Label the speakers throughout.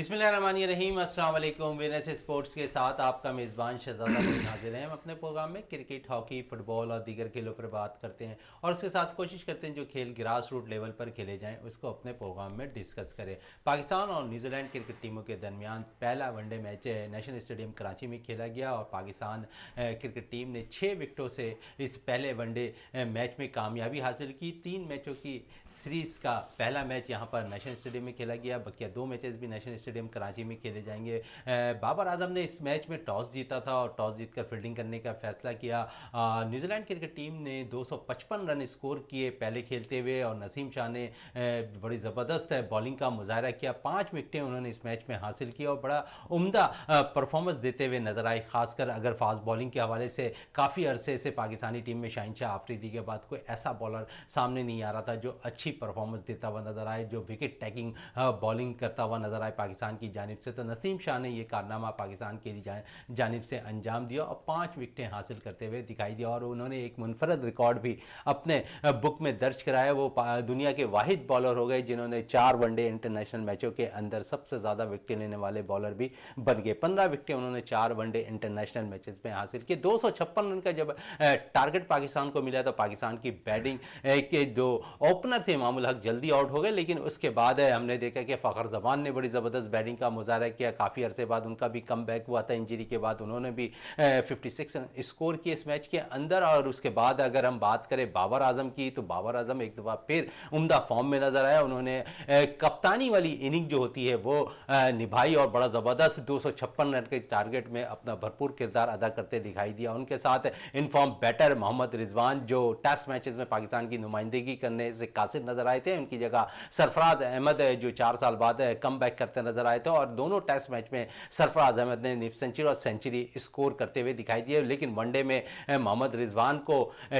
Speaker 1: बिस्मिल्लाहिर्रहमानिर्रहीम। अस्सलाम वालेकुम। वीनस स्पोर्ट्स के साथ आपका मेज़बान शहजादा मोइन हाजिर हैं। हम अपने प्रोग्राम में क्रिकेट, हॉकी, फुटबॉल और दीगर खेलों पर बात करते हैं और उसके साथ कोशिश करते हैं जो खेल ग्रास रूट लेवल पर खेले जाएं उसको अपने प्रोग्राम में डिस्कस करें। पाकिस्तान और न्यूजीलैंड क्रिकेट टीमों के दरमियान पहला one day match national stadium Karachi में खेला गया और पाकिस्तान क्रिकेट टीम ने 6 विकेटों से इस पहले वनडे मैच में कामयाबी हासिल की। 3 मैचों की सीरीज़ का पहला मैच यहाँ पर नेशनल स्टेडियम में खेला गया, बकिया 2 मैचेस भी नेशनल स्टेडियम कराची में खेले जाएंगे। बाबर आजम ने इस मैच में टॉस जीता था और टॉस जीतकर फील्डिंग करने का फैसला किया। न्यूजीलैंड क्रिकेट टीम ने 255 रन स्कोर किए पहले खेलते हुए और नसीम शाह ने बड़ी ज़बरदस्त बॉलिंग का मुजाहरा किया। 5 विकेटें उन्होंने इस मैच में हासिल किया और बड़ा उम्दा परफॉर्मेंस देते हुए नजर आए। खासकर अगर फास्ट बॉलिंग के हवाले से काफ़ी अरसे से पाकिस्तानी टीम में शाहिनशाह आफरीदी के बाद कोई ऐसा बॉलर सामने नहीं आ रहा था जो अच्छी परफॉर्मेंस देता हुआ नजर आए, जो विकेट टेकिंग बॉलिंग करता हुआ नजर आए पाकिस्तान की जानिब से। तो नसीम शाह ने यह कारनामा पाकिस्तान की जानिब से अंजाम दिया और 5 विकेटें हासिल करते हुए दिखाई दिया और उन्होंने एक मुनफरद रिकॉर्ड भी अपने बुक में दर्ज कराया। वो दुनिया के वाहिद बॉलर हो गए जिन्होंने 4 वनडे इंटरनेशनल मैचों के अंदर सबसे ज़्यादा विकेटें लेने वाले बॉलर भी बन गए। 15 विकेटें उन्होंने 4 वनडे इंटरनेशनल मैचेस में हासिल की। 256 रन का जब टारगेट पाकिस्तान को मिला तो पाकिस्तान की बैटिंग के जो ओपनर थे मामूल हक जल्दी आउट हो गए, लेकिन उसके बाद हमने देखा कि फ़खर जमान ने बड़ी ज़बरदस्त बैटिंग का मुजाहरा किया। काफ़ी अरसे बाद उनका भी कम बैक हुआ था इंजरी के बाद, उन्होंने भी 56 रन स्कोर किए इस मैच के अंदर। और उसके बाद अगर हम बात करें बाबर आजम की तो बाबर आजम एक दफ़ा फिर उम्दा फॉर्म में नजर आया। उन्होंने कप्तानी वाली इनिंग जो होती है वो निभाई और बड़ा ज़बरदस्त 256 रन के टारगेट में अपना भरपूर किरदार अदा करते दिखाई दिया। उनके साथ इनफॉर्म बैटर मोहम्मद रिजवान जो टेस्ट मैचेस में पाकिस्तान की नुमाइंदगी करने से कासिर नजर आए थे, उनकी जगह सरफराज अहमद जो 4 साल बाद कम बैक करते नजर आए थे और दोनों टेस्ट मैच में सरफराज अहमद ने निफ सेंचुरी और सेंचुरी स्कोर करते हुए दिखाई दिए। लेकिन वनडे में मोहम्मद रिजवान को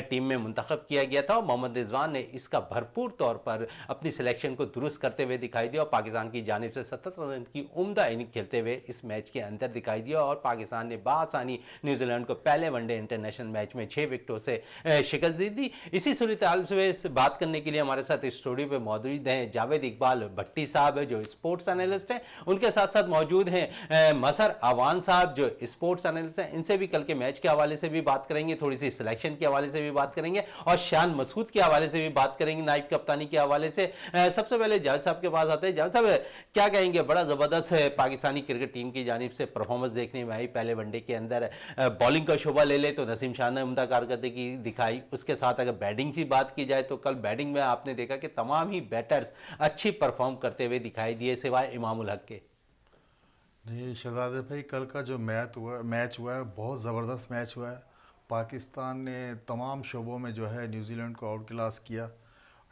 Speaker 1: टीम में मुंतखब किया गया था और मोहम्मद रिजवान ने इसका भरपूर तौर पर अपनी सिलेक्शन को दुरुस्त करते हुए दिखाई दिया और पाकिस्तान की जानिब से 77 रन की उम्दा इनिंग खेलते हुए इस मैच के अंदर दिखाई दिया और पाकिस्तान ने बासानी न्यूजीलैंड को पहले वनडे इंटरनेशनल मैच में 6 विकेटों से शिकस्त दी थी। इसी सूरत हाल से बात करने के लिए हमारे साथ स्टूडियो पे मौजूद हैं जावेद इकबाल भट्टी साहब जो स्पोर्ट्स एनालिस्ट हैं, उनके साथ साथ मौजूद हैं मसर अवान साहब जो स्पोर्ट्स एनालिस्ट हैं। इनसे भी कल के मैच के हवाले से भी बात करेंगे, थोड़ी सी सिलेक्शन के हवाले से भी बात करेंगे और शान मसूद के हवाले से भी बात करेंगे, नाइब कप्तानी के हवाले से। सबसे पहले जावेद साहब के पास आते हैं। जावेद साहब क्या कहेंगे, बड़ा ज़बरदस्त है पाकिस्तानी क्रिकेट टीम की जानिब से परफॉर्मेंस देखने में आई। पहले वनडे के अंदर बॉलिंग का शोबा ले ले तो नसीम शाह ने उम्दा कारकर्दगी दिखाई। उसके साथ अगर बैटिंग की बात की जाए तो कल बैटिंग में आपने देखा कि तमाम ही बैटर्स अच्छी परफॉर्म करते हुए दिखाई दिए सिवाय इमामुल हक के।
Speaker 2: जी शहजादे भाई, कल का जो मैच हुआ है बहुत ज़बरदस्त मैच हुआ है। पाकिस्तान ने तमाम शोबों में जो है न्यूजीलैंड को आउट क्लास किया।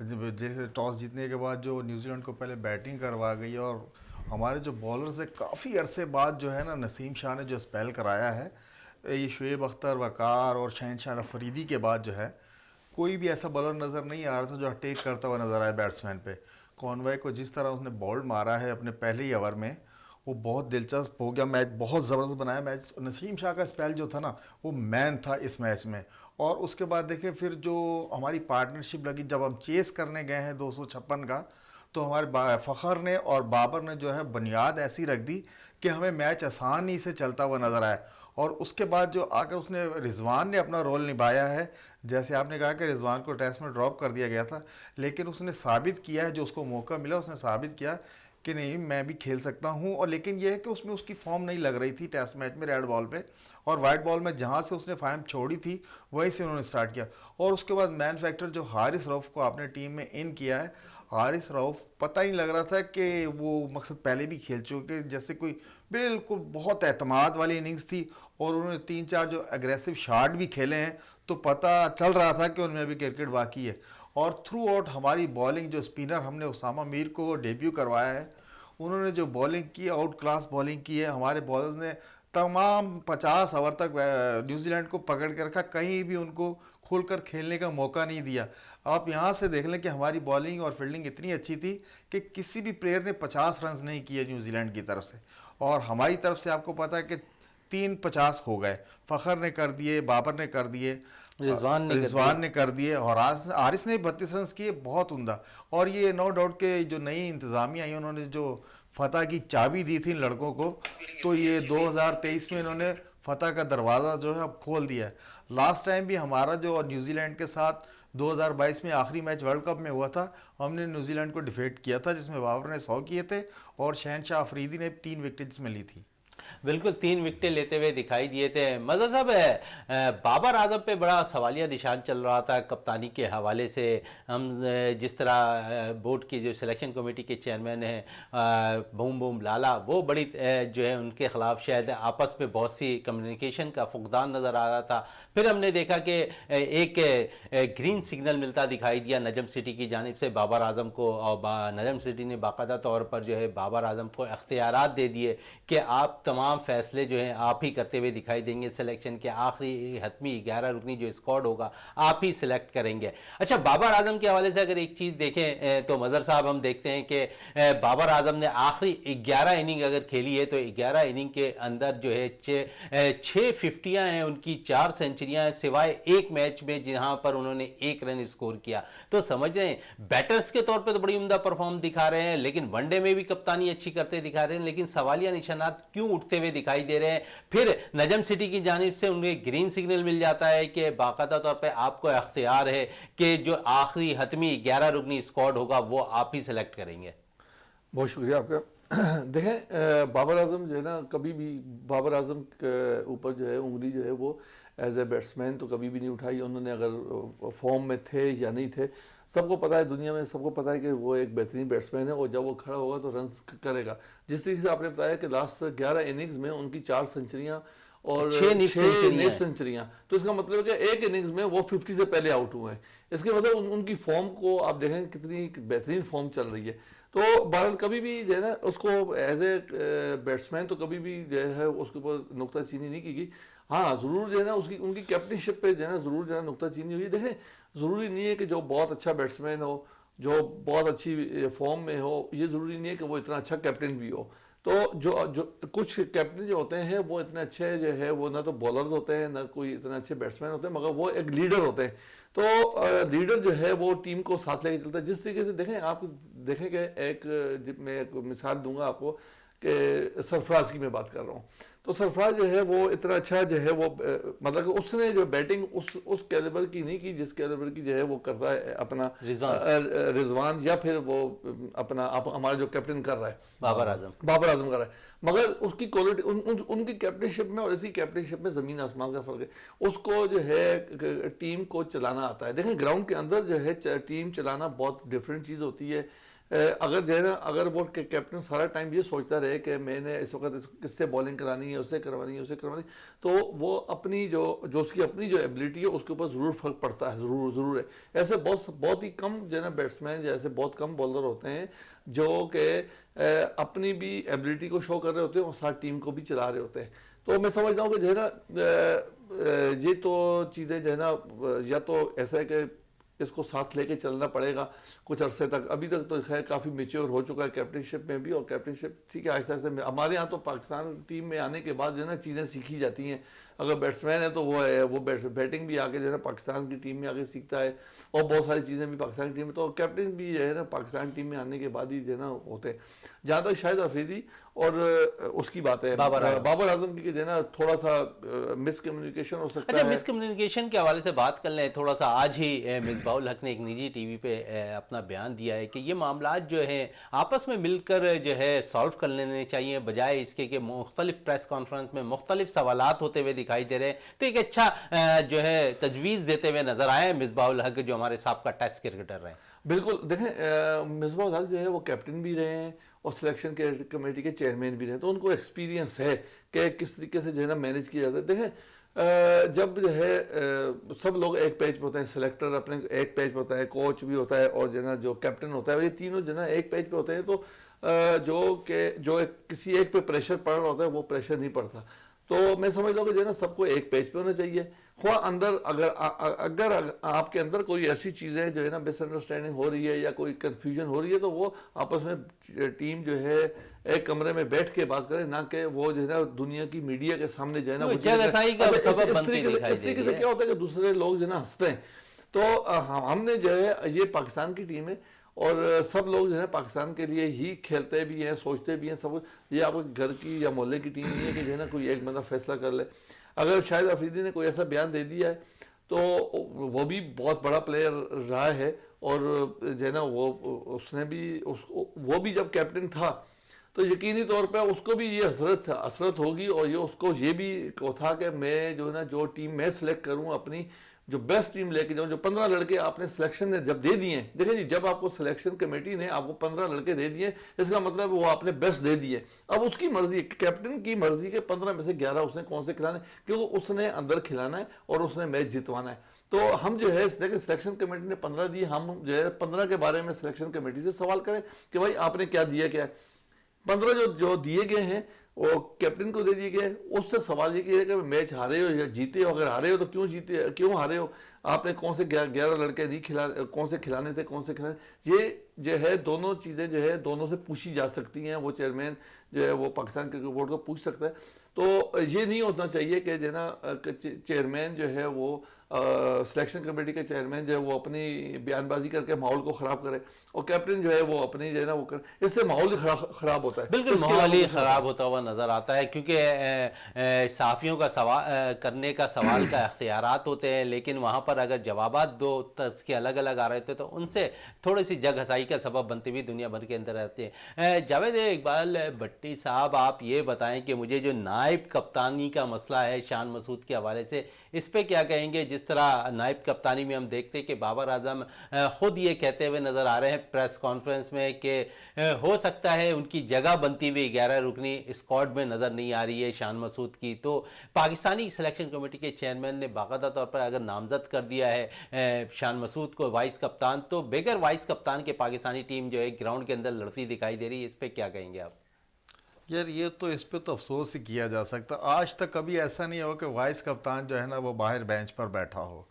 Speaker 2: जैसे टॉस जीतने के बाद जो न्यूजीलैंड को पहले बैटिंग करवा गई और हमारे जो बॉलर्स है काफ़ी अरसे बाद जो है ना नसीम शाह ने जो स्पेल कराया है, ये शुएब अख्तर, वकार और शहनशाह अफरीदी के बाद जो है कोई भी ऐसा बॉलर नज़र नहीं आ रहा था जो अटैक करता हुआ नज़र आया बैट्समैन पे। कॉनवे को जिस तरह उसने बॉल्ड मारा है अपने पहले ही ओवर में, वो बहुत दिलचस्प हो गया। मैच बहुत ज़बरदस्त बनाया मैच। नसीम शाह का स्पेल जो था ना वो मैन था इस मैच में। और उसके बाद देखिए फिर जो हमारी पार्टनरशिप लगी, जब हम चेस करने गए हैं 256 का, तो हमारे फ़खर ने और बाबर ने जो है बुनियाद ऐसी रख दी कि हमें मैच आसानी से चलता हुआ नज़र आया। और उसके बाद जो आकर उसने रिजवान ने अपना रोल निभाया है, जैसे आपने कहा कि रिजवान को टेस्ट में ड्रॉप कर दिया गया था, लेकिन उसने साबित किया है, जो उसको मौका मिला उसने साबित किया कि नहीं मैं भी खेल सकता हूं। और लेकिन यह है कि उसमें उसकी फॉर्म नहीं लग रही थी टेस्ट मैच में रेड बॉल पे, और वाइट बॉल में जहां से उसने फाइम छोड़ी थी वहीं से उन्होंने स्टार्ट किया। और उसके बाद मैन फैक्टर जो हारिस रऊफ़ को आपने टीम में इन किया है, हारिस रऊफ़ पता ही लग रहा था कि वो मकसद पहले भी खेल चुके, जैसे कोई बिल्कुल बहुत एतमाद वाली इनिंग्स थी और उन्होंने 3-4 जो एग्रेसिव शॉट भी खेले हैं तो पता चल रहा था कि उनमें अभी क्रिकेट बाकी है। और थ्रू आउट हमारी बॉलिंग, जो स्पिनर हमने उसामा मीर को डेब्यू करवाया है, उन्होंने जो बॉलिंग की आउट क्लास बॉलिंग की है। हमारे बॉलर्स ने तमाम 50 ओवर तक न्यूजीलैंड को पकड़ कर रखा, कहीं भी उनको खुलकर खेलने का मौका नहीं दिया। आप यहाँ से देख लें कि हमारी बॉलिंग और फील्डिंग इतनी अच्छी थी कि किसी भी प्लेयर ने 50 रन नहीं किए न्यूजीलैंड की तरफ से। और हमारी तरफ से आपको पता है कि 350 हो गए। फ़खर ने कर दिए, बाबर ने कर दिए, रिजवान ने कर दिए और हारिस ने 32 रन किए, बहुत उम्दा। और ये नो डाउट के जो नई इंतज़ामिया आई उन्होंने जो फतह की चाबी दी थी इन लड़कों को, तो ये 2023 में इन्होंने फतह का दरवाज़ा जो है अब खोल दिया है। लास्ट टाइम भी हमारा जो न्यूजीलैंड के साथ 2022 में आखिरी मैच वर्ल्ड कप में हुआ था, हमने न्यूजीलैंड को डिफीट किया था, जिसमें बाबर ने 100 किए थे और शहनशाह अफरीदी ने 3 विकेट जिसमें ली थी।
Speaker 1: बिल्कुल 3 विकेटें लेते हुए दिखाई दिए थे। मज़हर साहब, बाबर आजम पे बड़ा सवालिया निशान चल रहा था कप्तानी के हवाले से। हम जिस तरह बोर्ड की जो सिलेक्शन कमेटी के चेयरमैन हैं बूम बूम लाला, वो बड़ी जो है उनके ख़िलाफ़ शायद आपस में बहुत सी कम्युनिकेशन का फुकदान नज़र आ रहा था। फिर हमने देखा कि एक ग्रीन सिग्नल मिलता दिखाई दिया नजम सिटी की जानिब से बाबर आजम को, और नजम सिटी ने बाकायदा तौर पर जो है बाबर आजम को इख्तियारात दे दिए कि आप तमाम फैसले जो हैं आप ही करते हुए दिखाई देंगे। सिलेक्शन के आखिरी हतमी 11 रुकनी जो स्क्वाड होगा आप ही सिलेक्ट करेंगे। अच्छा, बाबर आजम के हवाले से अगर एक चीज़ देखें तो मज़हर साहब हम देखते हैं कि बाबर आजम ने आखिरी 11 इनिंग अगर खेली है तो 11 इनिंग के अंदर जो है 6 फिफ्टियाँ हैं उनकी, 4 सेंचुरियाँ हैं, सिवाय एक मैच में जहाँ पर उन्होंने 1 रन स्कोर किया। तो समझ रहे हैं बैटर्स के तौर पर तो बड़ी उम्दा परफॉर्म दिखा रहे हैं, लेकिन वनडे में भी कप्तानी अच्छी करते दिखा रहे हैं, लेकिन सवालिया निशानात क्यों उठते हुए दिखाई दे रहे हैं? फिर नजम सिटी की जानिब से उन्हें ग्रीन सिग्नल मिल जाता है कि बाकायदा तौर पर आपको अख्तियार है कि जो आखिरी हतमी 11 रुकनी स्क्वाड होगा वो आप ही सेलेक्ट करेंगे।
Speaker 3: बहुत शुक्रिया आपका। देखें, बाबर आजम जो है ना, कभी भी बाबर आजम के ऊपर जो है उंगली जो है वो एज ए बैट्समैन तो कभी भी नहीं उठाई। उन्होंने अगर फॉर्म में थे या नहीं थे, सबको पता है, दुनिया में सबको पता है कि वो एक बेहतरीन बैट्समैन है और जब वो खड़ा होगा तो रन करेगा। जिस तरीके से आपने बताया कि लास्ट 11 इनिंग्स में उनकी 4 सेंचुरियाँ और 6 सेंचुरियाँ, तो इसका मतलब है कि एक इनिंग्स में वो 50 से पहले आउट हुए हैं। इसके मतलब उनकी फॉर्म को आप देखें कितनी बेहतरीन फॉर्म चल रही है। तो भारत कभी भी जो है ना उसको एज ए बैट्समैन तो कभी भी जो है उसके ऊपर नुक्ताचीनी नहीं की गई। हाँ, ज़रूर जो है ना उसकी उनकी कैप्टनशिप पे जो है ना ज़रूर जो है नुक्ताचीनी हुई। देखें, ज़रूरी नहीं है कि जो बहुत अच्छा बैट्समैन हो, जो बहुत अच्छी फॉर्म में हो, ये ज़रूरी नहीं है कि वो इतना अच्छा कैप्टन भी हो। तो जो कुछ कैप्टन जो होते हैं वो इतने अच्छे जो है वो ना तो बॉलर होते हैं ना कोई इतने अच्छे बैट्समैन होते हैं, मगर वो एक लीडर होते हैं। तो लीडर जो है वो टीम को साथ लेके चलता है। जिस तरीके से देखें, आप देखें कि मैं एक मिसाल दूंगा आपको कि सरफराज की मैं बात कर रहा हूँ। तो सरफराज जो है वो इतना अच्छा जो है वो मतलब उसने जो बैटिंग उस कैलिबर की नहीं की जिस कैलिबर की जो है वो करता है अपना रिजवान या फिर वो अपना हमारा जो कैप्टन कर रहा है बाबर आजम कर रहा है। मगर उसकी क्वालिटी उनकी कैप्टनशिप में और इसी कैप्टनशिप में ज़मीन आसमान का फ़र्क है। उसको जो है टीम को चलाना आता है। देखें, ग्राउंड के अंदर जो है टीम चलाना बहुत डिफरेंट चीज़ होती है। अगर जो है ना, अगर वो कैप्टन सारा टाइम ये सोचता रहे कि मैंने इस वक्त किससे बॉलिंग करानी है, उससे करवानी है, उससे करवानी, तो वो अपनी जो उसकी अपनी जो एबिलिटी है उसके ऊपर ज़रूर फ़र्क पड़ता है। ज़रूर है। ऐसे बहुत ही कम जो है ना बैट्समैन, जैसे बहुत कम बॉलर होते हैं जो कि अपनी भी एबिलिटी को शो कर रहे होते हैं और साथ टीम को भी चला रहे होते हैं। तो मैं समझता हूँ कि जो है ना ये तो चीज़ें जो है ना, या तो ऐसा है कि इसको साथ लेके चलना पड़ेगा कुछ अरसे तक। अभी तक तो खैर काफ़ी मेच्योर हो चुका है कैप्टनशिप में भी, और कैप्टनशिप ठीक है आहिस्ता आहिस्ता हमारे यहाँ तो पाकिस्तान टीम में आने के बाद जो है ना चीज़ें सीखी जाती हैं। अगर बैट्समैन है तो वो बैटिंग भी आके जो है ना पाकिस्तान की टीम में आके सीखता है, और बहुत सारी चीज़ें भी पाकिस्तान की टीम में, तो कैप्टन भी जो है ना पाकिस्तान टीम में आने के बाद ही जो है ना होते हैं। जहाँ तक शाहिद अफरीदी और उसकी बात है बाबर आजम की जो है ना थोड़ा सा मिसकम्युनिकेशन हो सकता है।
Speaker 1: अच्छा, मिसकम्युनिकेशन के हवाले से बात कर लें थोड़ा सा। आज ही मिसबाहुल हक ने एक निजी टीवी पे अपना बयान दिया है कि ये मामला जो है आपस में मिलकर जो है सॉल्व कर लेने चाहिए, बजाय इसके कि मुख्तलिफ प्रेस कॉन्फ्रेंस में मुख्तलिफ सवालात होते हुए दिखाई दे रहे हैं। तो एक अच्छा जो है तजवीज़ देते हुए नजर आए मिसबाहुल हक, जो हमारे साबका टेस्ट क्रिकेटर रहे।
Speaker 3: बिल्कुल, देखें मिसबाहुल हक जो है वो कैप्टन भी रहे हैं और सिलेक्शन के कमेटी के चेयरमैन भी रहे, तो उनको एक्सपीरियंस है कि किस तरीके से जो है ना मैनेज किया जाता है। देखें, जब जो है सब लोग एक पेज पे होते हैं, सिलेक्टर अपने एक पेज पे होता है, कोच भी होता है और जो है ना जो कैप्टन होता है, ये तीनों जो है ना एक पेज पे होते हैं। तो जो किसी एक पे प्रेशर पड़ रहा होता है वो प्रेशर नहीं पड़ता। तो मैं समझता हूँ कि जो है ना सबको एक पेज पे होना चाहिए। ख्वाह अंदर अगर आपके अंदर कोई ऐसी चीज़ें जो है ना मिसअंडरस्टैंडिंग हो रही है या कोई कंफ्यूजन हो रही है, तो वो आपस में टीम जो है एक कमरे में बैठ के बात करें, ना कि वो जो है ना दुनिया की मीडिया के सामने जो है ना
Speaker 1: वो
Speaker 3: वो चीज़ें
Speaker 1: जगहसाई का
Speaker 3: अच्छा,
Speaker 1: सबब बनती
Speaker 3: तरीके से
Speaker 1: दिखाई
Speaker 3: इस
Speaker 1: दे
Speaker 3: तरीके
Speaker 1: रही
Speaker 3: से
Speaker 1: है।
Speaker 3: क्या होता है कि दूसरे लोग जो है ना हंसते हैं। तो हमने जो है ये पाकिस्तान की टीम है और सब लोग जो है पाकिस्तान के लिए ही खेलते भी हैं, सोचते भी हैं सब कुछ। ये आपके घर की या मोहल्ले की टीम नहीं है कि जो है ना कोई एक बंदा फैसला कर ले। अगर शाहिद अफरीदी ने कोई ऐसा बयान दे दिया है तो वो भी बहुत बड़ा प्लेयर रहा है और जो है ना वो उसने भी वो भी जब कैप्टन था तो यकीनी तौर पे उसको भी ये हसरत होगी और ये उसको ये भी था कि मैं जो है ना जो टीम मैं सिलेक्ट करूं अपनी जो बेस्ट टीम लेके जाऊं। जो 15 लड़के आपने सिलेक्शन ने जब दे दिए, देखिए जी जब आपको सिलेक्शन कमेटी ने आपको 15 लड़के दे दिए इसका मतलब वो आपने बेस्ट दे दिए। अब उसकी मर्जी, कैप्टन की मर्जी के 15 में से 11 उसने कौन से खिलाने, क्योंकि उसने अंदर खिलाना है और उसने मैच जितवाना है। तो हम जो है देखिए सिलेक्शन कमेटी ने 15 दिए, हम जो है 15 के बारे में सिलेक्शन कमेटी से सवाल करें कि भाई आपने क्या दिया, क्या है। 15 जो दिए गए हैं वो कैप्टन को दे दिए गए। उससे सवाल ये किया कि मैच हारे हो या जीते हो, अगर हारे हो तो क्यों जीते, क्यों हारे हो, आपने कौन से 11 लड़के नहीं खिला, कौन से खिलाने थे, कौन से खिलाने। ये जो है दोनों चीज़ें जो है दोनों से पूछी जा सकती हैं। वो चेयरमैन जो है वो पाकिस्तान क्रिकेट बोर्ड को पूछ सकता है। तो ये नहीं होना चाहिए कि जो है ना चेयरमैन जो है वो सिलेक्शन कमेटी के चेयरमैन जो है वो अपनी बयानबाजी करके माहौल को ख़राब करे और कैप्टन जो है वो अपनी जो है ना वो करे, इससे माहौल ही ख़राब होता है।
Speaker 1: बिल्कुल माहौल ही ख़राब होता हुआ नज़र आता है, क्योंकि साफ़ियों का सवाल करने का सवाल का अख्तियारात होते हैं, लेकिन वहाँ पर अगर जवाबात दो तर्ज के अलग अलग आ रहे थे तो उनसे थोड़ी सी जग हसाई का सबब बनती हुई दुनिया भर के अंदर रहते हैं। जावेद इकबाल भट्टी साहब, आप ये बताएं कि मुझे जो नायब कप्तानी का मसला है शान मसूद के हवाले से, इस पर क्या कहेंगे। जिस तरह नायब कप्तानी में हम देखते हैं कि बाबर आजम खुद ये कहते हुए नज़र आ रहे हैं प्रेस कॉन्फ्रेंस में कि हो सकता है उनकी जगह बनती हुई 11 रुकनी स्क्वाड में नज़र नहीं आ रही है शान मसूद की। तो पाकिस्तानी सिलेक्शन कमेटी के चेयरमैन ने बाकायदा तौर पर अगर नामजद कर दिया है शान मसूद को वाइस कप्तान, तो बगैर वाइस कप्तान के पाकिस्तानी टीम जो है ग्राउंड के अंदर लड़ती दिखाई दे रही है। इस पर क्या कहेंगे आप?
Speaker 2: यार ये तो इस पे तो अफसोस ही किया जा सकता। आज तक कभी ऐसा नहीं हो कि वाइस कप्तान जो है ना वो बाहर बेंच पर बैठा हो।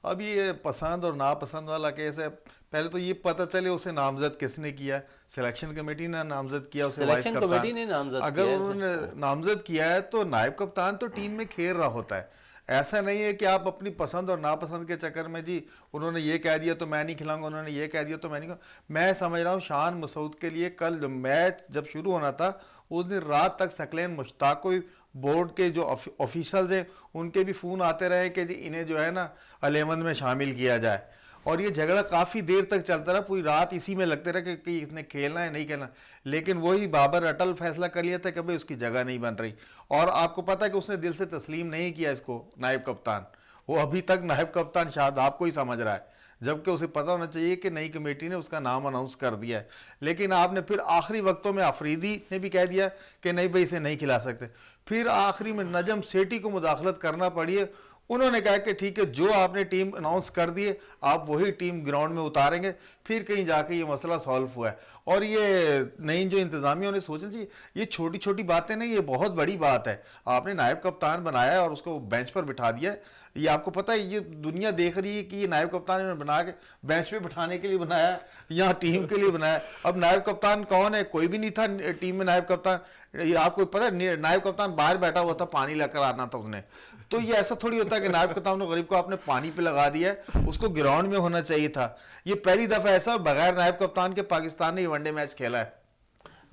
Speaker 2: अब ये पसंद और नापसंद वाला केस है। पहले तो ये पता चले उसे नामजद किसने किया। सिलेक्शन कमेटी ने नामजद किया उसे वाइस
Speaker 1: सिलेक्शन कमेटी ने
Speaker 2: कप्तान।
Speaker 1: नामजद
Speaker 2: अगर
Speaker 1: किया है
Speaker 2: उन्होंने नामजद किया है तो नायब कप्तान तो टीम में खेल रहा होता है। ऐसा नहीं है कि आप अपनी पसंद और नापसंद के चक्कर में जी उन्होंने ये कह दिया तो मैं नहीं खिलाऊंगा, उन्होंने ये कह दिया तो मैं नहीं खिलाऊंगा। मैं समझ रहा हूँ शान मसूद के लिए कल मैच जब शुरू होना था उस दिन रात तक सकलैन मुश्ताक को, बोर्ड के जो ऑफिशियल्स हैं उनके भी फ़ोन आते रहे कि जी इन्हें जो है ना 11 में शामिल किया जाए। और ये झगड़ा काफ़ी देर तक चलता रहा, पूरी रात इसी में लगते रहे कि इसने खेलना है नहीं खेलना। लेकिन वही बाबर अटल फैसला कर लिया था कि भाई उसकी जगह नहीं बन रही। और आपको पता है कि उसने दिल से तस्लीम नहीं किया इसको नायब कप्तान। वो अभी तक नायब कप्तान शादाब को ही समझ रहा है, जबकि उसे पता होना चाहिए कि नई कमेटी ने उसका नाम अनाउंस कर दिया है। लेकिन आपने फिर आखिरी वक्तों में अफरीदी ने भी कह दिया कि नहीं भाई इसे नहीं खिला सकते। फिर आखिरी में नजम सेठी को मुदाखलत करना पड़ी है। उन्होंने कहा कि ठीक है जो आपने टीम अनाउंस कर दिए आप वही टीम ग्राउंड में उतारेंगे। फिर कहीं जाके ये मसला सॉल्व हुआ है। और ये नई जो इंतज़ामिया ने सोचना चाहिए, ये छोटी छोटी बातें नहीं, ये बहुत बड़ी बात है। आपने नायब कप्तान बनाया है और उसको बेंच पर बिठा दिया है। ये आपको पता है, ये दुनिया देख रही है कि ये नायब कप्तान इन्होंने बना के बेंच पे बिठाने के लिए बनाया है या टीम के लिए बनाया। अब नायब कप्तान कौन है? कोई भी नहीं था टीम में नायब कप्तान। ये आपको पता है नायब कप्तान बाहर बैठा हुआ था, पानी लेकर आना था उसने। तो ये ऐसा थोड़ी होता है कि नायब कप्तान गरीब को आपने पानी पे लगा दिया है, उसको ग्राउंड में होना चाहिए था। ये पहली दफा ऐसा बगैर नायब कप्तान के पाकिस्तान ने ये वनडे मैच खेला है।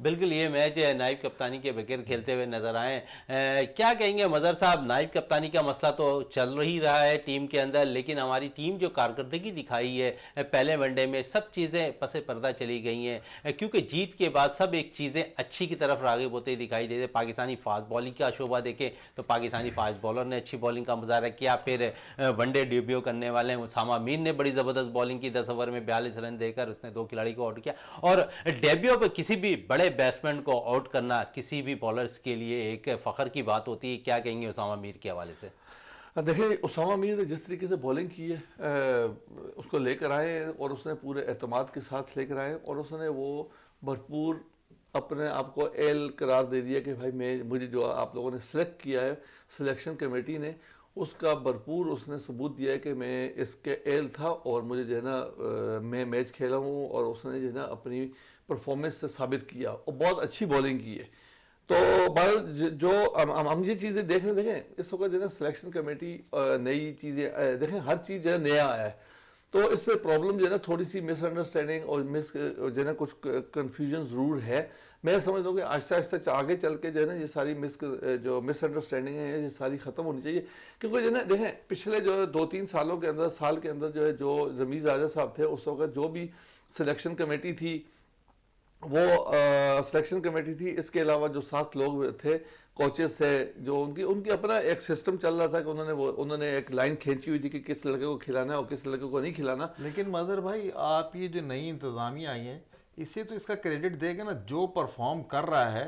Speaker 1: बिल्कुल, ये मैच नायब कप्तानी के बगैर खेलते हुए नजर आए। क्या कहेंगे मज़हर साहब, नायब कप्तानी का मसला तो चल ही रहा है टीम के अंदर, लेकिन हमारी टीम जो कारकर्दगी दिखाई है पहले वनडे में सब चीज़ें पसे पर्दा चली गई हैं, क्योंकि जीत के बाद सब एक चीज़ें अच्छी की तरफ राग़िब होते दिखाई देते। पाकिस्तानी फास्ट बॉलिंग का शोबा देखें तो पाकिस्तानी फास्ट बॉलर ने अच्छी बॉलिंग का मुजाहरा किया। फिर वनडे डेब्यू करने वाले हैं उसामा मीर ने बड़ी ज़बरदस्त बॉलिंग की, 10 ओवर में 42 रन देकर उसने 2 खिलाड़ी को आउट किया। और डेब्यू पर किसी भी बड़े बैट्समैन को आउट करना किसी भी बॉलर्स के लिए एक फख्र की बात होती है। क्या कहेंगे उसामा मीर के हवाले से?
Speaker 3: देखिए उसामा मीर ने जिस तरीके से बॉलिंग की है उसको लेकर आए और उसने पूरे एतमाद के साथ लेकर आए और उसने वो भरपूर अपने आप को एल करार दे दिया कि भाई मुझे जो आप लोगों ने सेलेक्ट किया है, सिलेक्शन कमेटी ने, उसका भरपूर उसने सबूत दिया है कि मैं इसके एल था और मुझे जो है ना मैं मैच खेला हूँ, और उसने जो है ना अपनी परफॉर्मेंस से साबित किया और बहुत अच्छी बॉलिंग की है। तो जो हम ये चीज़ें देखें इस वक्त जो है ना सिलेक्शन कमेटी नई चीज़ें देखें, हर चीज़ जो है नया आया है, तो इस पर प्रॉब्लम जो है ना थोड़ी सी मिसअंडरस्टैंडिंग और जो है ना कुछ कन्फ्यूजन ज़रूर है। मैं समझता हूँ कि आहिस्ता आहिस्ता आगे चल के जो है ना ये सारी जो मिसअंडरस्टैंडिंग है ये सारी ख़त्म होनी चाहिए, क्योंकि जो है ना देखें पिछले जो 2-3 सालों के अंदर साल के अंदर जो है जो रमीज़ आज़ाद साहब थे उस वक्त जो भी सिलेक्शन कमेटी थी वो सिलेक्शन कमेटी थी, इसके अलावा जो 7 लोग थे कोचेस थे, जो उनकी अपना एक सिस्टम चल रहा था कि उन्होंने एक लाइन खींची हुई थी कि किस लड़के को खिलाना है और किस लड़के को नहीं खिलाना।
Speaker 2: लेकिन मदर भाई आप ये जो नई इंतज़ामिया आई है इसे तो इसका क्रेडिट देगा ना, जो परफॉर्म कर रहा है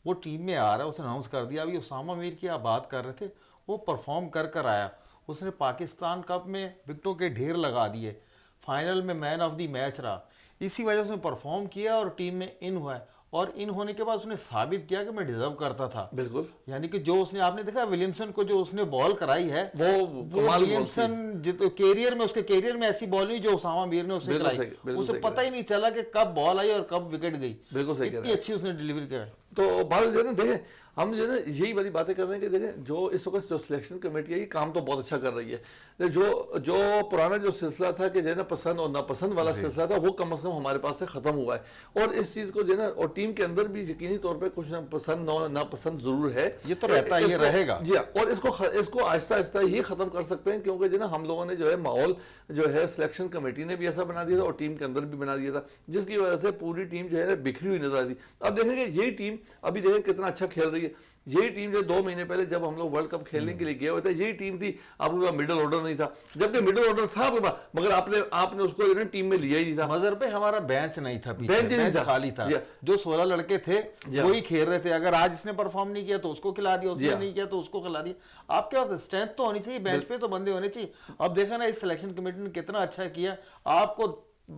Speaker 2: वो टीम में आ रहा है, उसने अनाउंस कर दिया। अभी उसामा मीर की आप बात कर रहे थे, वो परफॉर्म कर आया, उसने पाकिस्तान कप में विकेटों के ढेर लगा दिए, फाइनल में मैन ऑफ द मैच रहा, इसी वजह से उसने परफॉर्म किया और टीम में इन हुआ है। और इन होने के बाद उसने साबित किया कि मैं डिजर्व करता था।
Speaker 3: बिल्कुल,
Speaker 2: यानी कि जो उसने, आपने देखा विलियमसन को जो उसने बॉल कराई है
Speaker 3: वो
Speaker 2: विलियमसन कैरियर में, उसके कैरियर में ऐसी बॉल नहीं जो उसामा मीर ने उसने कराई, उसे पता ही नहीं चला कि कब बॉल आई और कब विकेट गई।
Speaker 3: बिल्कुल सही,
Speaker 2: इतनी अच्छी उसने डिलीवरी कराई।
Speaker 3: तो बाल जो है ना देखें, हम जो है ना यही वाली बातें कर रहे हैं कि देखें जो इस वक्त जो सिलेक्शन कमेटी है ये काम तो बहुत अच्छा कर रही है। जो पुराना जो सिलसिला था कि जो है ना पसंद और नापसंद वाला सिलसिला था, वो कम से कम हमारे पास से खत्म हुआ है। और इस चीज़ को जो है ना, और टीम के अंदर भी यकीनी तौर पे कुछ ना पसंद नापसंद जरूर है,
Speaker 2: ये तो रहता है, ये रहेगा
Speaker 3: जी हाँ। और इसको आहिस्ता आहिस्ता ही खत्म कर सकते हैं, क्योंकि जो है ना हम लोगों ने जो है माहौल जो है सिलेक्शन कमेटी ने भी ऐसा बना दिया था और टीम के अंदर भी बना दिया था, जिसकी वजह से पूरी टीम जो है ना बिखरी हुई नजर आती। अब देखेंगे यही टीम अभी देखें कितना अच्छा खेल रही है। यही टीम जो 2 महीने पहले जब हम लोग वर्ल्ड कप खेलने के लिए गए हुए थे, यही टीम थी, आपके पास मिडिल ऑर्डर नहीं था, जबकि मिडिल ऑर्डर था आपके पास, मगर आपने उसको जो है टीम में लिया ही नहीं था।
Speaker 2: मजर पे हमारा बेंच नहीं था, पीछे बेंच खाली था, जो 16 लड़के थे वही खेल रहे थे। अगर आज इसने परफॉर्म नहीं किया तो उसको खिला दिया, उसने नहीं किया तो उसको खिला दिया। आपके पास स्ट्रेंथ तो होनी चाहिए, बेंच पे तो बंदे होने चाहिए। अब देखा ना इस सिलेक्शन कमेटी ने कितना अच्छा किया, आपको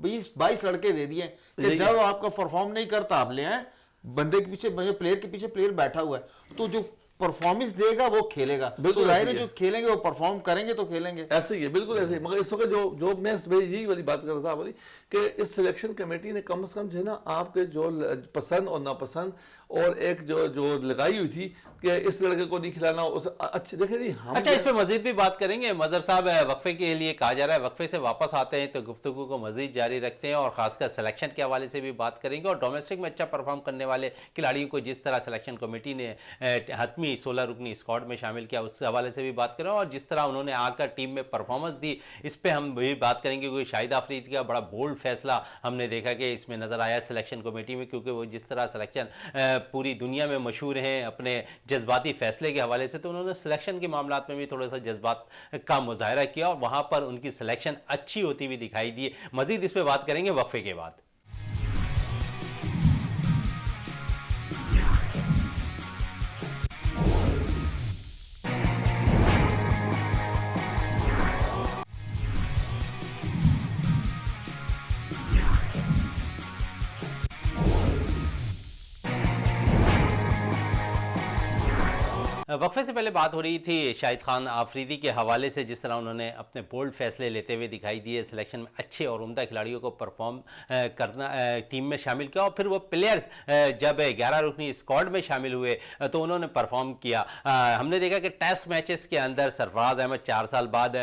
Speaker 2: 20-22 लड़के दे दिए कि जब आपका परफॉर्म नहीं करता आप ले आए, बंदे के पीछे, प्लेयर के पीछे प्लेयर बैठा हुआ है, तो जो परफॉर्मेंस देगा वो खेलेगा। तो जाहिर है जो खेलेंगे वो परफॉर्म करेंगे तो खेलेंगे।
Speaker 3: ऐसे ही है, बिल्कुल ऐसे ही। मगर इस वक्त जो मैं यही वाली बात कर रहा था बोली कि इस सिलेक्शन कमेटी ने कम से कम जो है ना आपके जो पसंद और नापसंद और एक जो लगाई हुई थी कि इस लड़के को नहीं खिलाना, उस अच्छे देखे जी हम।
Speaker 1: अच्छा, इस पे मजीद भी बात करेंगे। मजहर साहब वक्फे के लिए कहा जा रहा है, वक्फे से वापस आते हैं तो गुफ्तगू को मजीद जारी रखते हैं और खासकर सिलेक्शन के हवाले से भी बात करेंगे और डोमेस्टिक में अच्छा परफॉर्म करने वाले खिलाड़ियों को जिस तरह सिलेक्शन कमेटी ने हतमी 16 रुकनी स्क्वाड में शामिल किया उस हवाले से भी बात करें और जिस तरह उन्होंने आकर टीम में परफॉर्मेंस दी, इस पर हम भी बात करेंगे। क्योंकि शाहिद आफरीदी का बड़ा बोल्ड फैसला हमने देखा कि इसमें नज़र आया सिलेक्शन कमेटी में, क्योंकि वो जिस तरह सिलेक्शन पूरी दुनिया में मशहूर हैं अपने जज्बाती फैसले के हवाले से, तो उन्होंने सिलेक्शन के मामलात में भी थोड़ा सा जज्बात का मुजाहरा किया और वहाँ पर उनकी सिलेक्शन अच्छी होती हुई दिखाई दी। मजीद इस पर बात करेंगे वक्फे के बाद। वक्फे से पहले बात हो रही थी शाहिद खान आफरीदी के हवाले से, जिस तरह उन्होंने अपने बोल्ड फैसले लेते हुए दिखाई दिए, सिलेक्शन में अच्छे और उम्दा खिलाड़ियों को परफॉर्म करना टीम में शामिल किया और फिर वो प्लेयर्स जब 11 रुकनी स्क्वाड में शामिल हुए तो उन्होंने परफॉर्म किया। हमने देखा कि टेस्ट मैचेस के अंदर सरफराज अहमद 4 साल बाद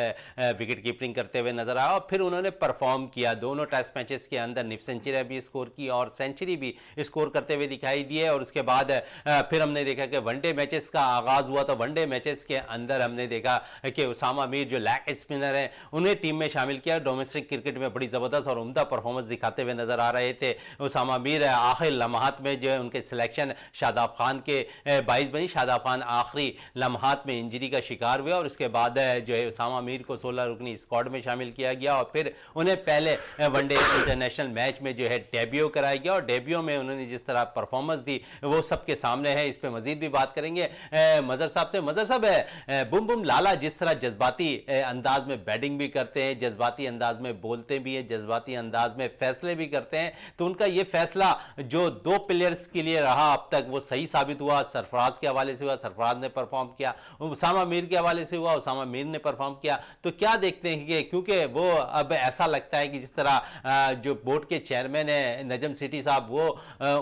Speaker 1: विकेट कीपिंग करते हुए नजर आया और फिर उन्होंने परफॉर्म किया। दोनों टेस्ट मैचेस के अंदर निफ सेंचुरी भी स्कोर की और सेंचुरी भी स्कोर करते हुए दिखाई दिए और उसके बाद फिर हमने देखा कि वनडे मैचेस का आगाज हुआ तो वनडे मैचेस के अंदर हमने देखा कि उसामा मीर जो लेग स्पिनर हैं उन्हें टीम में शामिल किया। डोमेस्टिक क्रिकेट में बड़ी ज़बरदस्त और उम्दा परफॉर्मेंस दिखाते हुए नजर आ रहे थे उसामा मीर। आखिर लम्हात में जो है उनके सिलेक्शन शादाब खान के बाइस बनी। शादाब खान आखिरी लम्हात में इंजरी का शिकार हुए और उसके बाद जो है उसामा मीर को 16 रुकनी स्क्वाड में शामिल किया गया और फिर उन्हें पहले वनडे इंटरनेशनल मैच में जो है डेब्यू कराया गया और डेब्यू में उन्होंने जिस तरह परफॉर्मेंस दी वो सबके सामने है। इस पर मजीद भी बात करेंगे। मजहर साहब से। मजहर साहब, बुम बुम लाला जिस तरह जज्बाती अंदाज में बैटिंग भी करते हैं, जज्बाती अंदाज में बोलते भी हैं, जज्बाती अंदाज में फैसले भी करते हैं, तो उनका ये फैसला जो 2 प्लेयर्स के लिए रहा अब तक वो सही साबित हुआ। सरफराज के हवाले से हुआ, सरफराज ने परफॉर्म किया, उसामा मीर के हवाले से हुआ, उसामा मीर ने परफॉर्म किया। तो क्या देखते हैं कि क्योंकि वो अब ऐसा लगता है कि जिस तरह जो बोर्ड के चेयरमैन है नजम सिटी साहब, वो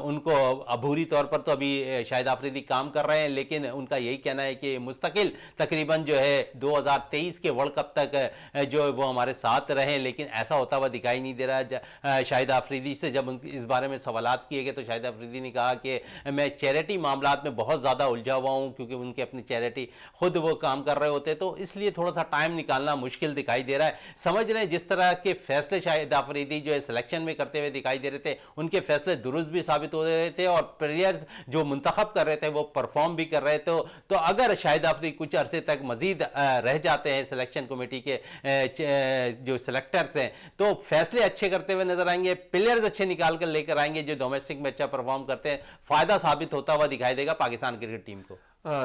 Speaker 1: उनको अभूरी तौर पर तो अभी शाहिद आफरीदी काम कर रहे हैं, लेकिन उनका यही कहना है कि मुस्तकिल तकरीबन जो है 2023 के वर्ल्ड कप तक जो वो हमारे साथ रहे, लेकिन ऐसा होता हुआ दिखाई नहीं दे रहा। शाहिद आफरीदी से जब इस बारे में सवालात किए गए तो शाहिद आफरीदी ने कहा कि मैं चैरिटी मामलात में बहुत ज़्यादा उलझा हुआ हूँ, क्योंकि उनके अपनी चैरिटी खुद वो काम कर रहे होते, तो इसलिए थोड़ा सा टाइम निकालना मुश्किल दिखाई दे रहा है। समझ रहे हैं जिस तरह के फैसले शाहिद आफरीदी जो है सिलेक्शन में करते हुए दिखाई दे रहे थे, उनके फैसले दुरुस्त भी साबित हो रहे थे और प्लेयर्स जो मुंतखब कर रहे थे वो परफॉर्म भी कर रहे थे। तो अगर शाहिद आफरीदी कुछ अरसे तक मजीद रह जाते हैं सिलेक्शन कमेटी के जो सिलेक्टर्स हैं, तो फैसले अच्छे करते हुए नजर आएंगे, प्लेयर्स अच्छे निकाल कर लेकर आएंगे जो डोमेस्टिक में अच्छा परफॉर्म करते हैं, फायदा साबित होता हुआ दिखाई देगा पाकिस्तान क्रिकेट टीम को।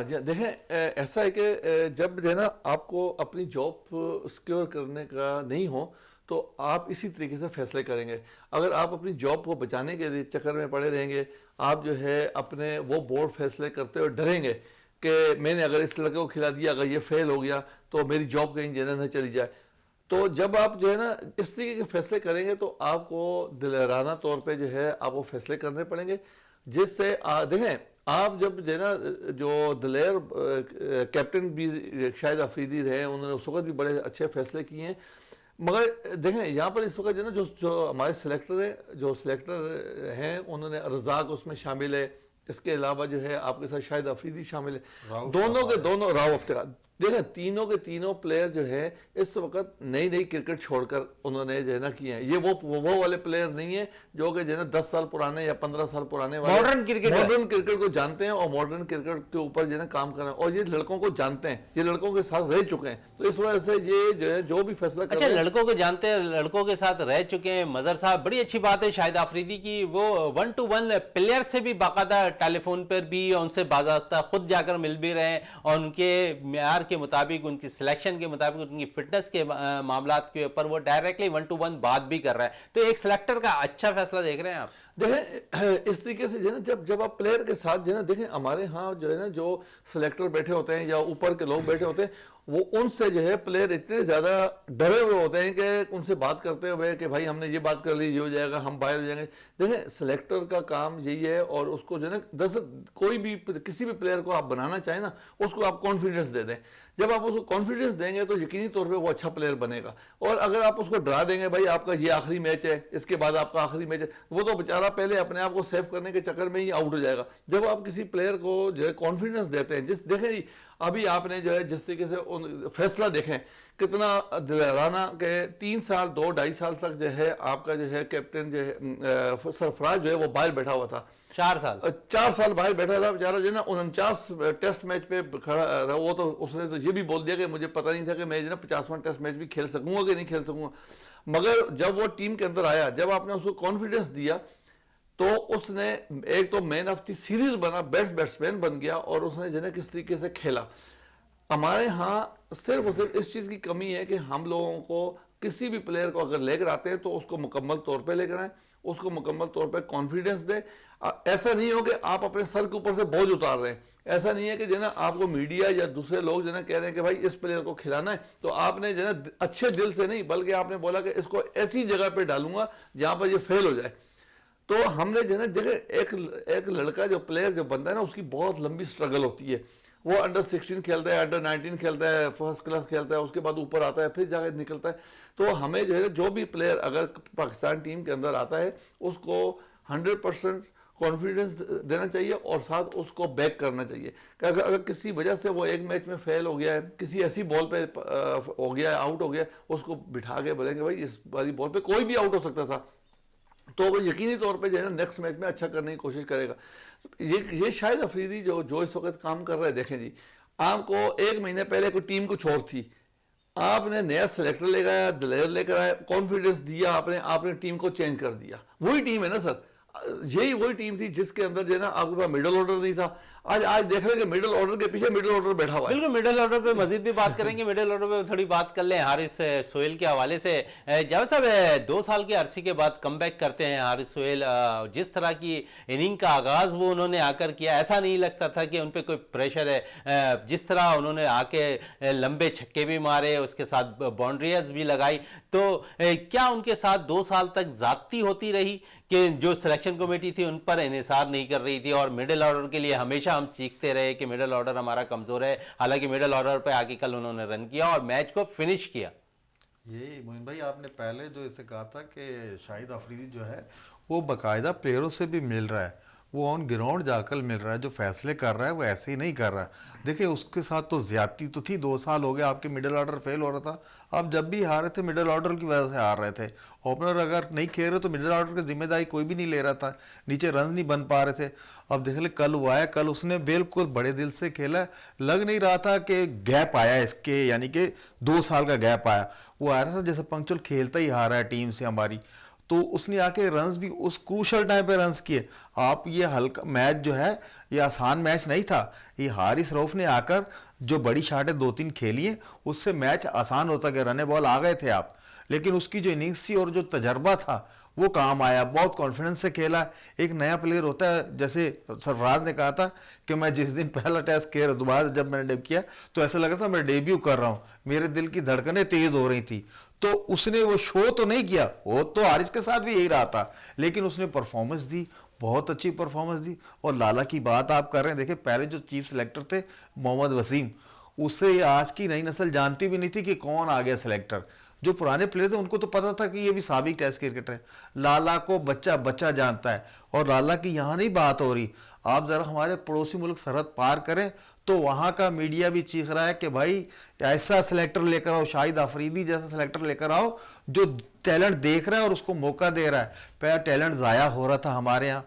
Speaker 3: जी देखें, ऐसा है कि जब जो है ना आपको अपनी जॉब सिक्योर करने का नहीं हो तो आप इसी तरीके से फैसले करेंगे। अगर आप अपनी जॉब को बचाने के लिए चक्कर में पड़े रहेंगे, आप जो है अपने वो बोर्ड फैसले करते हुए डरेंगे कि मैंने अगर इस लड़के को खिला दिया, अगर ये फेल हो गया तो मेरी जॉब कहीं जगह न चली जाए। तो जब आप जो है ना इस तरीके के फैसले करेंगे तो आपको दिलराना तौर पे जो है आपको फैसले करने पड़ेंगे, जिससे देखें आप जब जो है ना जो दिलेर कैप्टन भी शाहिद आफरीदी रहे, उन्होंने उस वक्त भी बड़े अच्छे फैसले किए हैं। मगर देखें यहाँ पर इस वक्त जो ना जो हमारे सिलेक्टर हैं, जो सिलेक्टर हैं उन्होंने रज़ाक उसमें शामिल है, इसके अलावा जो है आपके साथ शाहिद आफरीदी शामिल है, दोनों के दोनों राउफ देखें तीनों के तीनों प्लेयर जो है इस वक्त नई नई क्रिकेट छोड़कर उन्होंने जो है ना किए हैं। ये वो वाले प्लेयर नहीं है जो कि जो है ना 10 साल पुराने या 15 साल पुराने वाले मॉडर्न क्रिकेट को जानते हैं और मॉडर्न क्रिकेट के ऊपर जो है ना काम कर रहे हैं, और ये लड़कों को जानते हैं, ये लड़कों के साथ रह चुके हैं, तो इस वजह से ये जो है जो भी फैसला
Speaker 1: अच्छा लड़कों को जानते हैं, लड़कों के साथ रह चुके हैं। मजहर साहब, बड़ी अच्छी बात है शाहिद आफरीदी की, वो 1-to-1 प्लेयर से भी बाकायदा टेलीफोन पर भी उनसे बाकायदा खुद जाकर मिल भी रहे हैं और उनके मेयार के मुताबिक, उनकी सिलेक्शन के मुताबिक, उनकी फिटनेस के मामलात के ऊपर वो डायरेक्टली 1-to-1 बात भी कर रहा है। तो एक सिलेक्टर का अच्छा फैसला देख रहे हैं आप?
Speaker 3: देखें इस तरीके से जो है ना जब आप प्लेयर के साथ जो है ना, देखें हमारे यहाँ जो है ना जो सिलेक्टर बैठे होते हैं या ऊपर के लोग बैठे होते हैं, वो उनसे जो है प्लेयर इतने ज़्यादा डरे हुए होते हैं कि उनसे बात करते हुए कि भाई हमने ये बात कर ली, ये हो जाएगा, हम बाहर हो जाएंगे। देखें सिलेक्टर का काम यही है, और उसको जो है ना दरअसल कोई भी किसी भी प्लेयर को आप बनाना चाहें ना, उसको आप कॉन्फिडेंस दे दें। जब आप उसको कॉन्फिडेंस देंगे तो यकीनी तौर पे वो अच्छा प्लेयर बनेगा। और अगर आप उसको डरा देंगे भाई आपका ये आखिरी मैच है, इसके बाद आपका आखिरी मैच है, वो तो बेचारा पहले अपने आप को सेव करने के चक्कर में ही आउट हो जाएगा। जब आप किसी प्लेयर को जो है कॉन्फिडेंस देते हैं, देखें जी अभी आपने जो है जिस तरीके से फैसला देखें कितना दिलराना के 3 साल 2-2.5 साल तक जो है आपका जो है कैप्टन जो है सरफराज जो है वो बाहर बैठा हुआ था, 4 साल बाहर बैठा था बेचारा जो है ना 49 टेस्ट मैच पे खड़ा रहा। वो तो उसने तो ये भी बोल दिया कि मुझे पता नहीं था कि मैं जो ना 50वां टेस्ट मैच भी खेल सकूंगा कि नहीं खेल सकूंगा। मगर जब वो टीम के अंदर आया, जब आपने उसको कॉन्फिडेंस दिया, तो उसने एक तो मैन ऑफ द सीरीज बना, बेस्ट बैट्समैन बन गया, और उसने जो है किस तरीके से खेला। हमारे यहाँ सिर्फ और सिर्फ इस चीज़ की कमी है कि हम लोगों को किसी भी प्लेयर को अगर लेकर आते हैं तो उसको मुकम्मल तौर पे लेकर आए, उसको मुकम्मल तौर पे कॉन्फिडेंस दें। ऐसा नहीं हो कि आप अपने सर के ऊपर से बोझ उतार रहे हैं। ऐसा नहीं है कि जो ना आपको मीडिया या दूसरे लोग जो ना कह रहे हैं कि भाई इस प्लेयर को खिलाना है, तो आपने जो ना अच्छे दिल से नहीं बल्कि आपने बोला कि इसको ऐसी जगह पे डालूंगा जहाँ पर ये फेल हो जाए। तो हमने जो है देखे एक लड़का जो प्लेयर जो बनता है ना, उसकी बहुत लंबी स्ट्रगल होती है। वो अंडर 16 खेलता है, अंडर 19 खेलता है, फर्स्ट क्लास खेलता है, उसके बाद ऊपर आता है, फिर जाकर निकलता है। तो हमें जो है जो भी प्लेयर अगर पाकिस्तान टीम के अंदर आता है उसको 100% कॉन्फिडेंस देना चाहिए और साथ उसको बैक करना चाहिए कि अगर किसी वजह से वो एक मैच में फेल हो गया है, किसी ऐसी बॉल पे हो गया है, आउट हो गया, उसको बिठा के बोलेंगे भाई इस वाली बॉल पे कोई भी आउट हो सकता था, तो वो यकीनी तौर पे जो है ना नेक्स्ट मैच में अच्छा करने की कोशिश करेगा। ये शाहिद अफरीदी जो इस वक्त काम कर रहे हैं, देखें जी आपको 1 महीने पहले कोई टीम कुछ और थी, आपने नया सेलेक्टर लेकर आया, दिलेर लेकर आया, कॉन्फिडेंस दिया, आपने टीम को चेंज कर दिया। वही टीम है ना सर, यही वही टीम थी जिसके अंदर जो है ना आपके पास मिडल ऑर्डर नहीं था, आज देख रहे हैं कि मिडिल ऑर्डर के पीछे मिडिल ऑर्डर बैठा हुआ है।
Speaker 1: बिल्कुल, मिडिल ऑर्डर पे मजीद भी बात करेंगे, मिडिल ऑर्डर पे थोड़ी बात कर लें हारिस सोहेल के हवाले से। जावेद साहब, 2 साल के अरसे के बाद कमबैक करते हैं हारिस सोहेल। जिस तरह की इनिंग का आगाज वो उन्होंने आकर किया, ऐसा नहीं लगता था कि उन पे कोई प्रेशर है। जिस तरह उन्होंने आके लंबे छक्के भी मारे, उसके साथ बाउंड्रीज भी लगाई, तो क्या उनके साथ 2 साल तक जाती होती रही कि जो सिलेक्शन कमेटी थी उन पर इन्हिसार नहीं कर रही थी, और मिडिल ऑर्डर के लिए हमेशा हम चीखते रहे कि मिडिल ऑर्डर हमारा कमजोर है। हालांकि मिडिल ऑर्डर पे आके कल उन्होंने रन किया और मैच को फिनिश किया।
Speaker 2: यही मोइन भाई, आपने पहले जो इसे कहा था कि शाहिद अफरीदी जो है वो बाकायदा प्लेयरों से भी मिल रहा है, वो ऑन ग्राउंड जाकर मिल रहा है, जो फैसले कर रहा है वो ऐसे ही नहीं कर रहा है। देखिए उसके साथ तो ज्यादती तो थी, 2 साल हो गए आपके मिडिल ऑर्डर फेल हो रहा था। आप जब भी हार रहे थे मिडिल ऑर्डर की वजह से हार रहे थे। ओपनर अगर नहीं खेल रहे तो मिडिल ऑर्डर की जिम्मेदारी कोई भी नहीं ले रहा था, नीचे रन नहीं बन पा रहे थे। अब देख ले कल हुआ है, कल उसने बिल्कुल बड़े दिल से खेला, लग नहीं रहा था कि गैप आया इसके, यानी कि 2 साल का गैप आया। वो आ रहा था जैसे पंक्चुअल खेलता ही हारा है टीम से हमारी, तो उसने आके रन्स भी उस क्रूशल टाइम पे रन्स किए। आप ये हल्का मैच जो है ये आसान मैच नहीं था, ये हारिस रऊफ ने आकर जो बड़ी शाटें 2-3 खेली हैं उससे मैच आसान होता गया, रने बॉल आ गए थे आप, लेकिन उसकी जो इनिंग्स थी और जो तजर्बा था वो काम आया, बहुत कॉन्फिडेंस से खेला। एक नया प्लेयर होता है, जैसे सरफराज ने कहा था कि मैं जिस दिन पहला टेस्ट खेल दोबारा जब मैंने डेब्यू किया तो ऐसा लगा था मैं डेब्यू कर रहा हूँ, मेरे दिल की धड़कनें तेज हो रही थी। तो उसने वो शो तो नहीं किया, वो तो हारिस के साथ भी यही रहा था, लेकिन उसने परफॉर्मेंस दी, बहुत अच्छी परफॉर्मेंस दी। और लाला की बात आप कर रहे हैं, देखिए पहले जो चीफ सेलेक्टर थे मोहम्मद वसीम, उससे आज की नई नस्ल जानती भी नहीं थी कि कौन आ गया सेलेक्टर। जो पुराने प्लेयर थे उनको तो पता था कि ये भी साबिक टेस्ट क्रिकेटर है। लाला को बच्चा बच्चा जानता है, और लाला की यहाँ नहीं बात हो रही। आप जरा हमारे पड़ोसी मुल्क सरहद पार करें तो वहाँ का मीडिया भी चीख रहा है कि भाई ऐसा सिलेक्टर लेकर आओ, शाहिद अफरीदी जैसा सिलेक्टर लेकर आओ जो टैलेंट देख रहा है और उसको मौका दे रहा है। पहले टैलेंट ज़ाया हो रहा था हमारे यहाँ,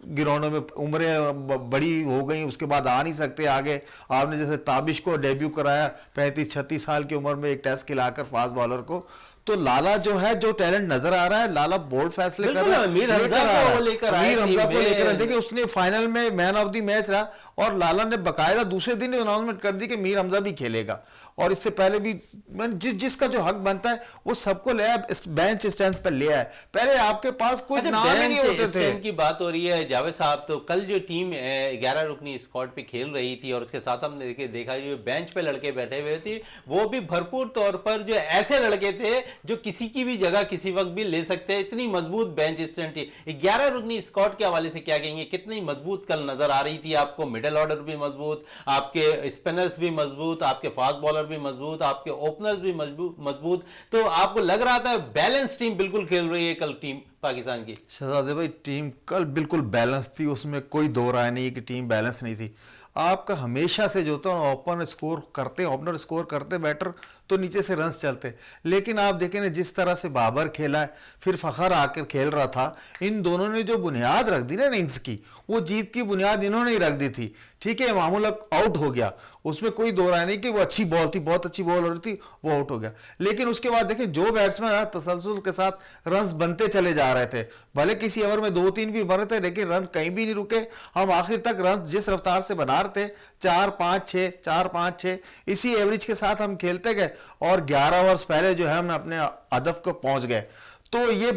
Speaker 2: ग्राउंडों में उम्रें बड़ी हो गई, उसके बाद आ नहीं सकते आगे। आपने जैसे ताबिश को डेब्यू कराया 35-36 साल की उम्र में एक टेस्ट खिलाकर फास्ट बॉलर को, तो लाला जो है जो टैलेंट नजर आ रहा है, लाला बोल्ड फैसले कर रहा है, मीर हमजा को लेकर। देखिए उसने फाइनल में मैन ऑफ द मैच रहा, और लाला ने बकायदा दूसरे दिन अनाउंसमेंट कर दी कि मीर हमजा भी खेलेगा। और इससे पहले भी जिसका जो हक बनता है वो सबको ले आया, बेंच स्ट्रेंथ पर ले आया। पहले आपके पास कोई नाम ही नहीं होते थे।
Speaker 1: की बात हो रही है जावेद साहब, तो कल जो टीम 11 रुकनी स्क्वाड पे खेल रही थी और उसके साथ हमने देखा जो बेंच पे लड़के बैठे हुए थे वो भी भरपूर तौर पर जो ऐसे लड़के थे जो किसी की भी जगह किसी वक्त भी ले सकते हैं, इतनी मजबूत बेंच स्ट्रेंथ थी। 11 रुकनी स्क्वाड के हवाले से क्या कहेंगे, कितनी मजबूत कल नजर आ रही थी आपको? मिडिल ऑर्डर भी मजबूत, आपके स्पिनर्स भी मजबूत, आपके फास्ट बॉलर भी मजबूत, आपके ओपनर्स भी मजबूत, तो आपको लग रहा था बैलेंस टीम बिल्कुल खेल रही है कल टीम पाकिस्तान की?
Speaker 2: शहजादे भाई टीम कल बिल्कुल बैलेंस थी, उसमें कोई दो राय नहीं कि टीम बैलेंस नहीं थी। आपका हमेशा से जो था ओपनर स्कोर करते बैटर तो नीचे से रन्स चलते, लेकिन आप देखें ना जिस तरह से बाबर खेला है, फिर फखर आकर खेल रहा था, इन दोनों ने जो बुनियाद रख दी ना इनिंग्स की, वो जीत की बुनियाद इन्होंने ही रख दी थी। ठीक है, मामूल आउट हो गया, उसमें कोई दो राय नहीं कि वो अच्छी बॉल थी, बहुत अच्छी बॉल हो रही थी, वो आउट हो गया। लेकिन उसके बाद देखिए जो बैट्समैन तसलसल के साथ रन्स बनते चले जा रहे थे, भले किसी ओवर में 2-3 भी बने थे, लेकिन रन कहीं भी नहीं रुके। हम आखिर तक रन जिस रफ्तार से बना रहे थे 4-5-6 4-5-6 इसी एवरेज के साथ हम खेलते गए, और 11 ओवर्स पहले जो है हम अपने हदफ को पहुंच गए। तो ये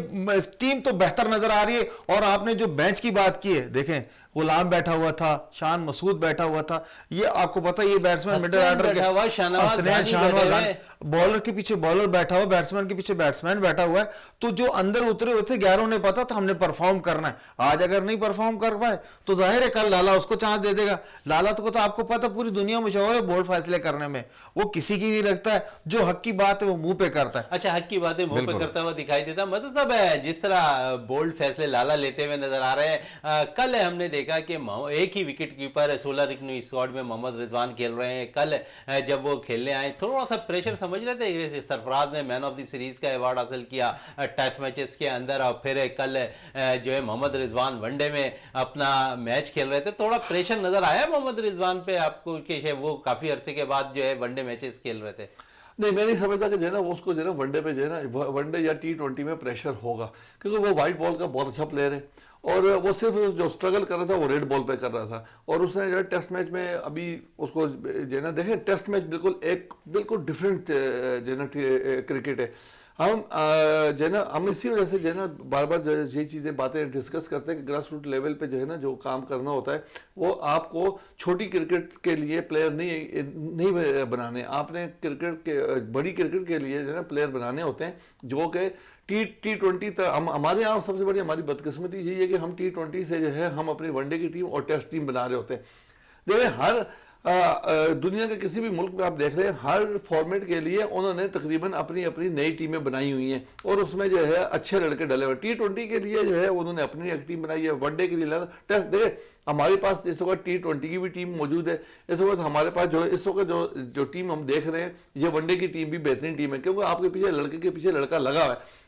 Speaker 2: टीम तो बेहतर नजर आ रही है। और आपने जो बेंच की बात की है, देखें गुलाम बैठा हुआ था, शान मसूद बैठा हुआ था, ये आपको पता है ये बैट्समैन मिडिल ऑर्डर के, शाहनवाज बॉलर के पीछे बॉलर बैठा हुआ, बैट्समैन के पीछे बैट्समैन बैठा हुआ है। तो जो अंदर उतरे हुए थे 11 ने पता था हमने परफॉर्म करना है। आज अगर नहीं परफॉर्म कर पाए तो जाहिर है कल लाला उसको चांस दे देगा। लाला तो आपको पता पूरी दुनिया मशहूर है बोल्ड फैसले करने में, वो किसी की नहीं रखता है, जो हक की बात है वो मुंह पे करता है।
Speaker 1: अच्छा, हक की बातें मुंह पे करता हुआ दिखाई देता। मतलब सब है जिस तरह बोल्ड फैसले लाला लेते हुए नजर आ रहे हैं। कल हमने देखा कि एक ही विकेट कीपर 16 रुकनी स्क्वाड में मोहम्मद रिजवान खेल रहे हैं। कल जब वो खेलने आए थोड़ा सा प्रेशर समझ रहे थे, सरफराज ने मैन ऑफ द सीरीज का अवार्ड हासिल किया टेस्ट मैचेस के अंदर, और फिर कल जो है मोहम्मद रिजवान वनडे में अपना मैच खेल रहे थे, थोड़ा प्रेशर नजर आया मोहम्मद रिजवान पे आपको कि वो काफी अरसे के बाद जो है वनडे मैचेस खेल रहे थे?
Speaker 3: नहीं, मैं नहीं समझता कि जो है ना वो उसको जो है ना वनडे पे जो है ना वनडे या T20 में प्रेशर होगा, क्योंकि वो वाइट बॉल का बहुत अच्छा प्लेयर है और वो सिर्फ जो स्ट्रगल कर रहा था वो रेड बॉल पे कर रहा था। और उसने जो है टेस्ट मैच में अभी उसको जो है ना देखें, टेस्ट मैच बिल्कुल डिफरेंट जो है ना क्रिकेट है। हम जो है ना हम इसी वजह से जो है ना बार बार जो है ये चीज़ें बातें डिस्कस करते हैं कि ग्रास रूट लेवल पे जो है ना जो काम करना होता है वो आपको छोटी क्रिकेट के लिए प्लेयर नहीं बनाने, आपने बड़ी क्रिकेट के लिए जो है ना प्लेयर बनाने होते हैं जो कि टी20 हमारे यहाँ सबसे बड़ी हमारी बदकिस्मती यही है कि हम टी20 से जो है हम अपनी वनडे की टीम और टेस्ट टीम बना रहे होते हैं। देखिए हर दुनिया के किसी भी मुल्क में आप देख रहे हैं हर फॉर्मेट के लिए उन्होंने तकरीबन अपनी अपनी नई टीमें बनाई हुई हैं और उसमें जो है अच्छे लड़के डले हुए। टी20 के लिए जो है उन्होंने अपनी एक टीम बनाई है, वनडे के लिए टेस्ट। देखिए हमारे पास इस वक्त टी20 की भी टीम मौजूद है। इस वक्त हमारे पास जो इस वक्त जो टीम हम देख रहे हैं ये वनडे की टीम भी बेहतरीन टीम है, क्योंकि आपके पीछे लड़के के पीछे लड़का लगा हुआ है।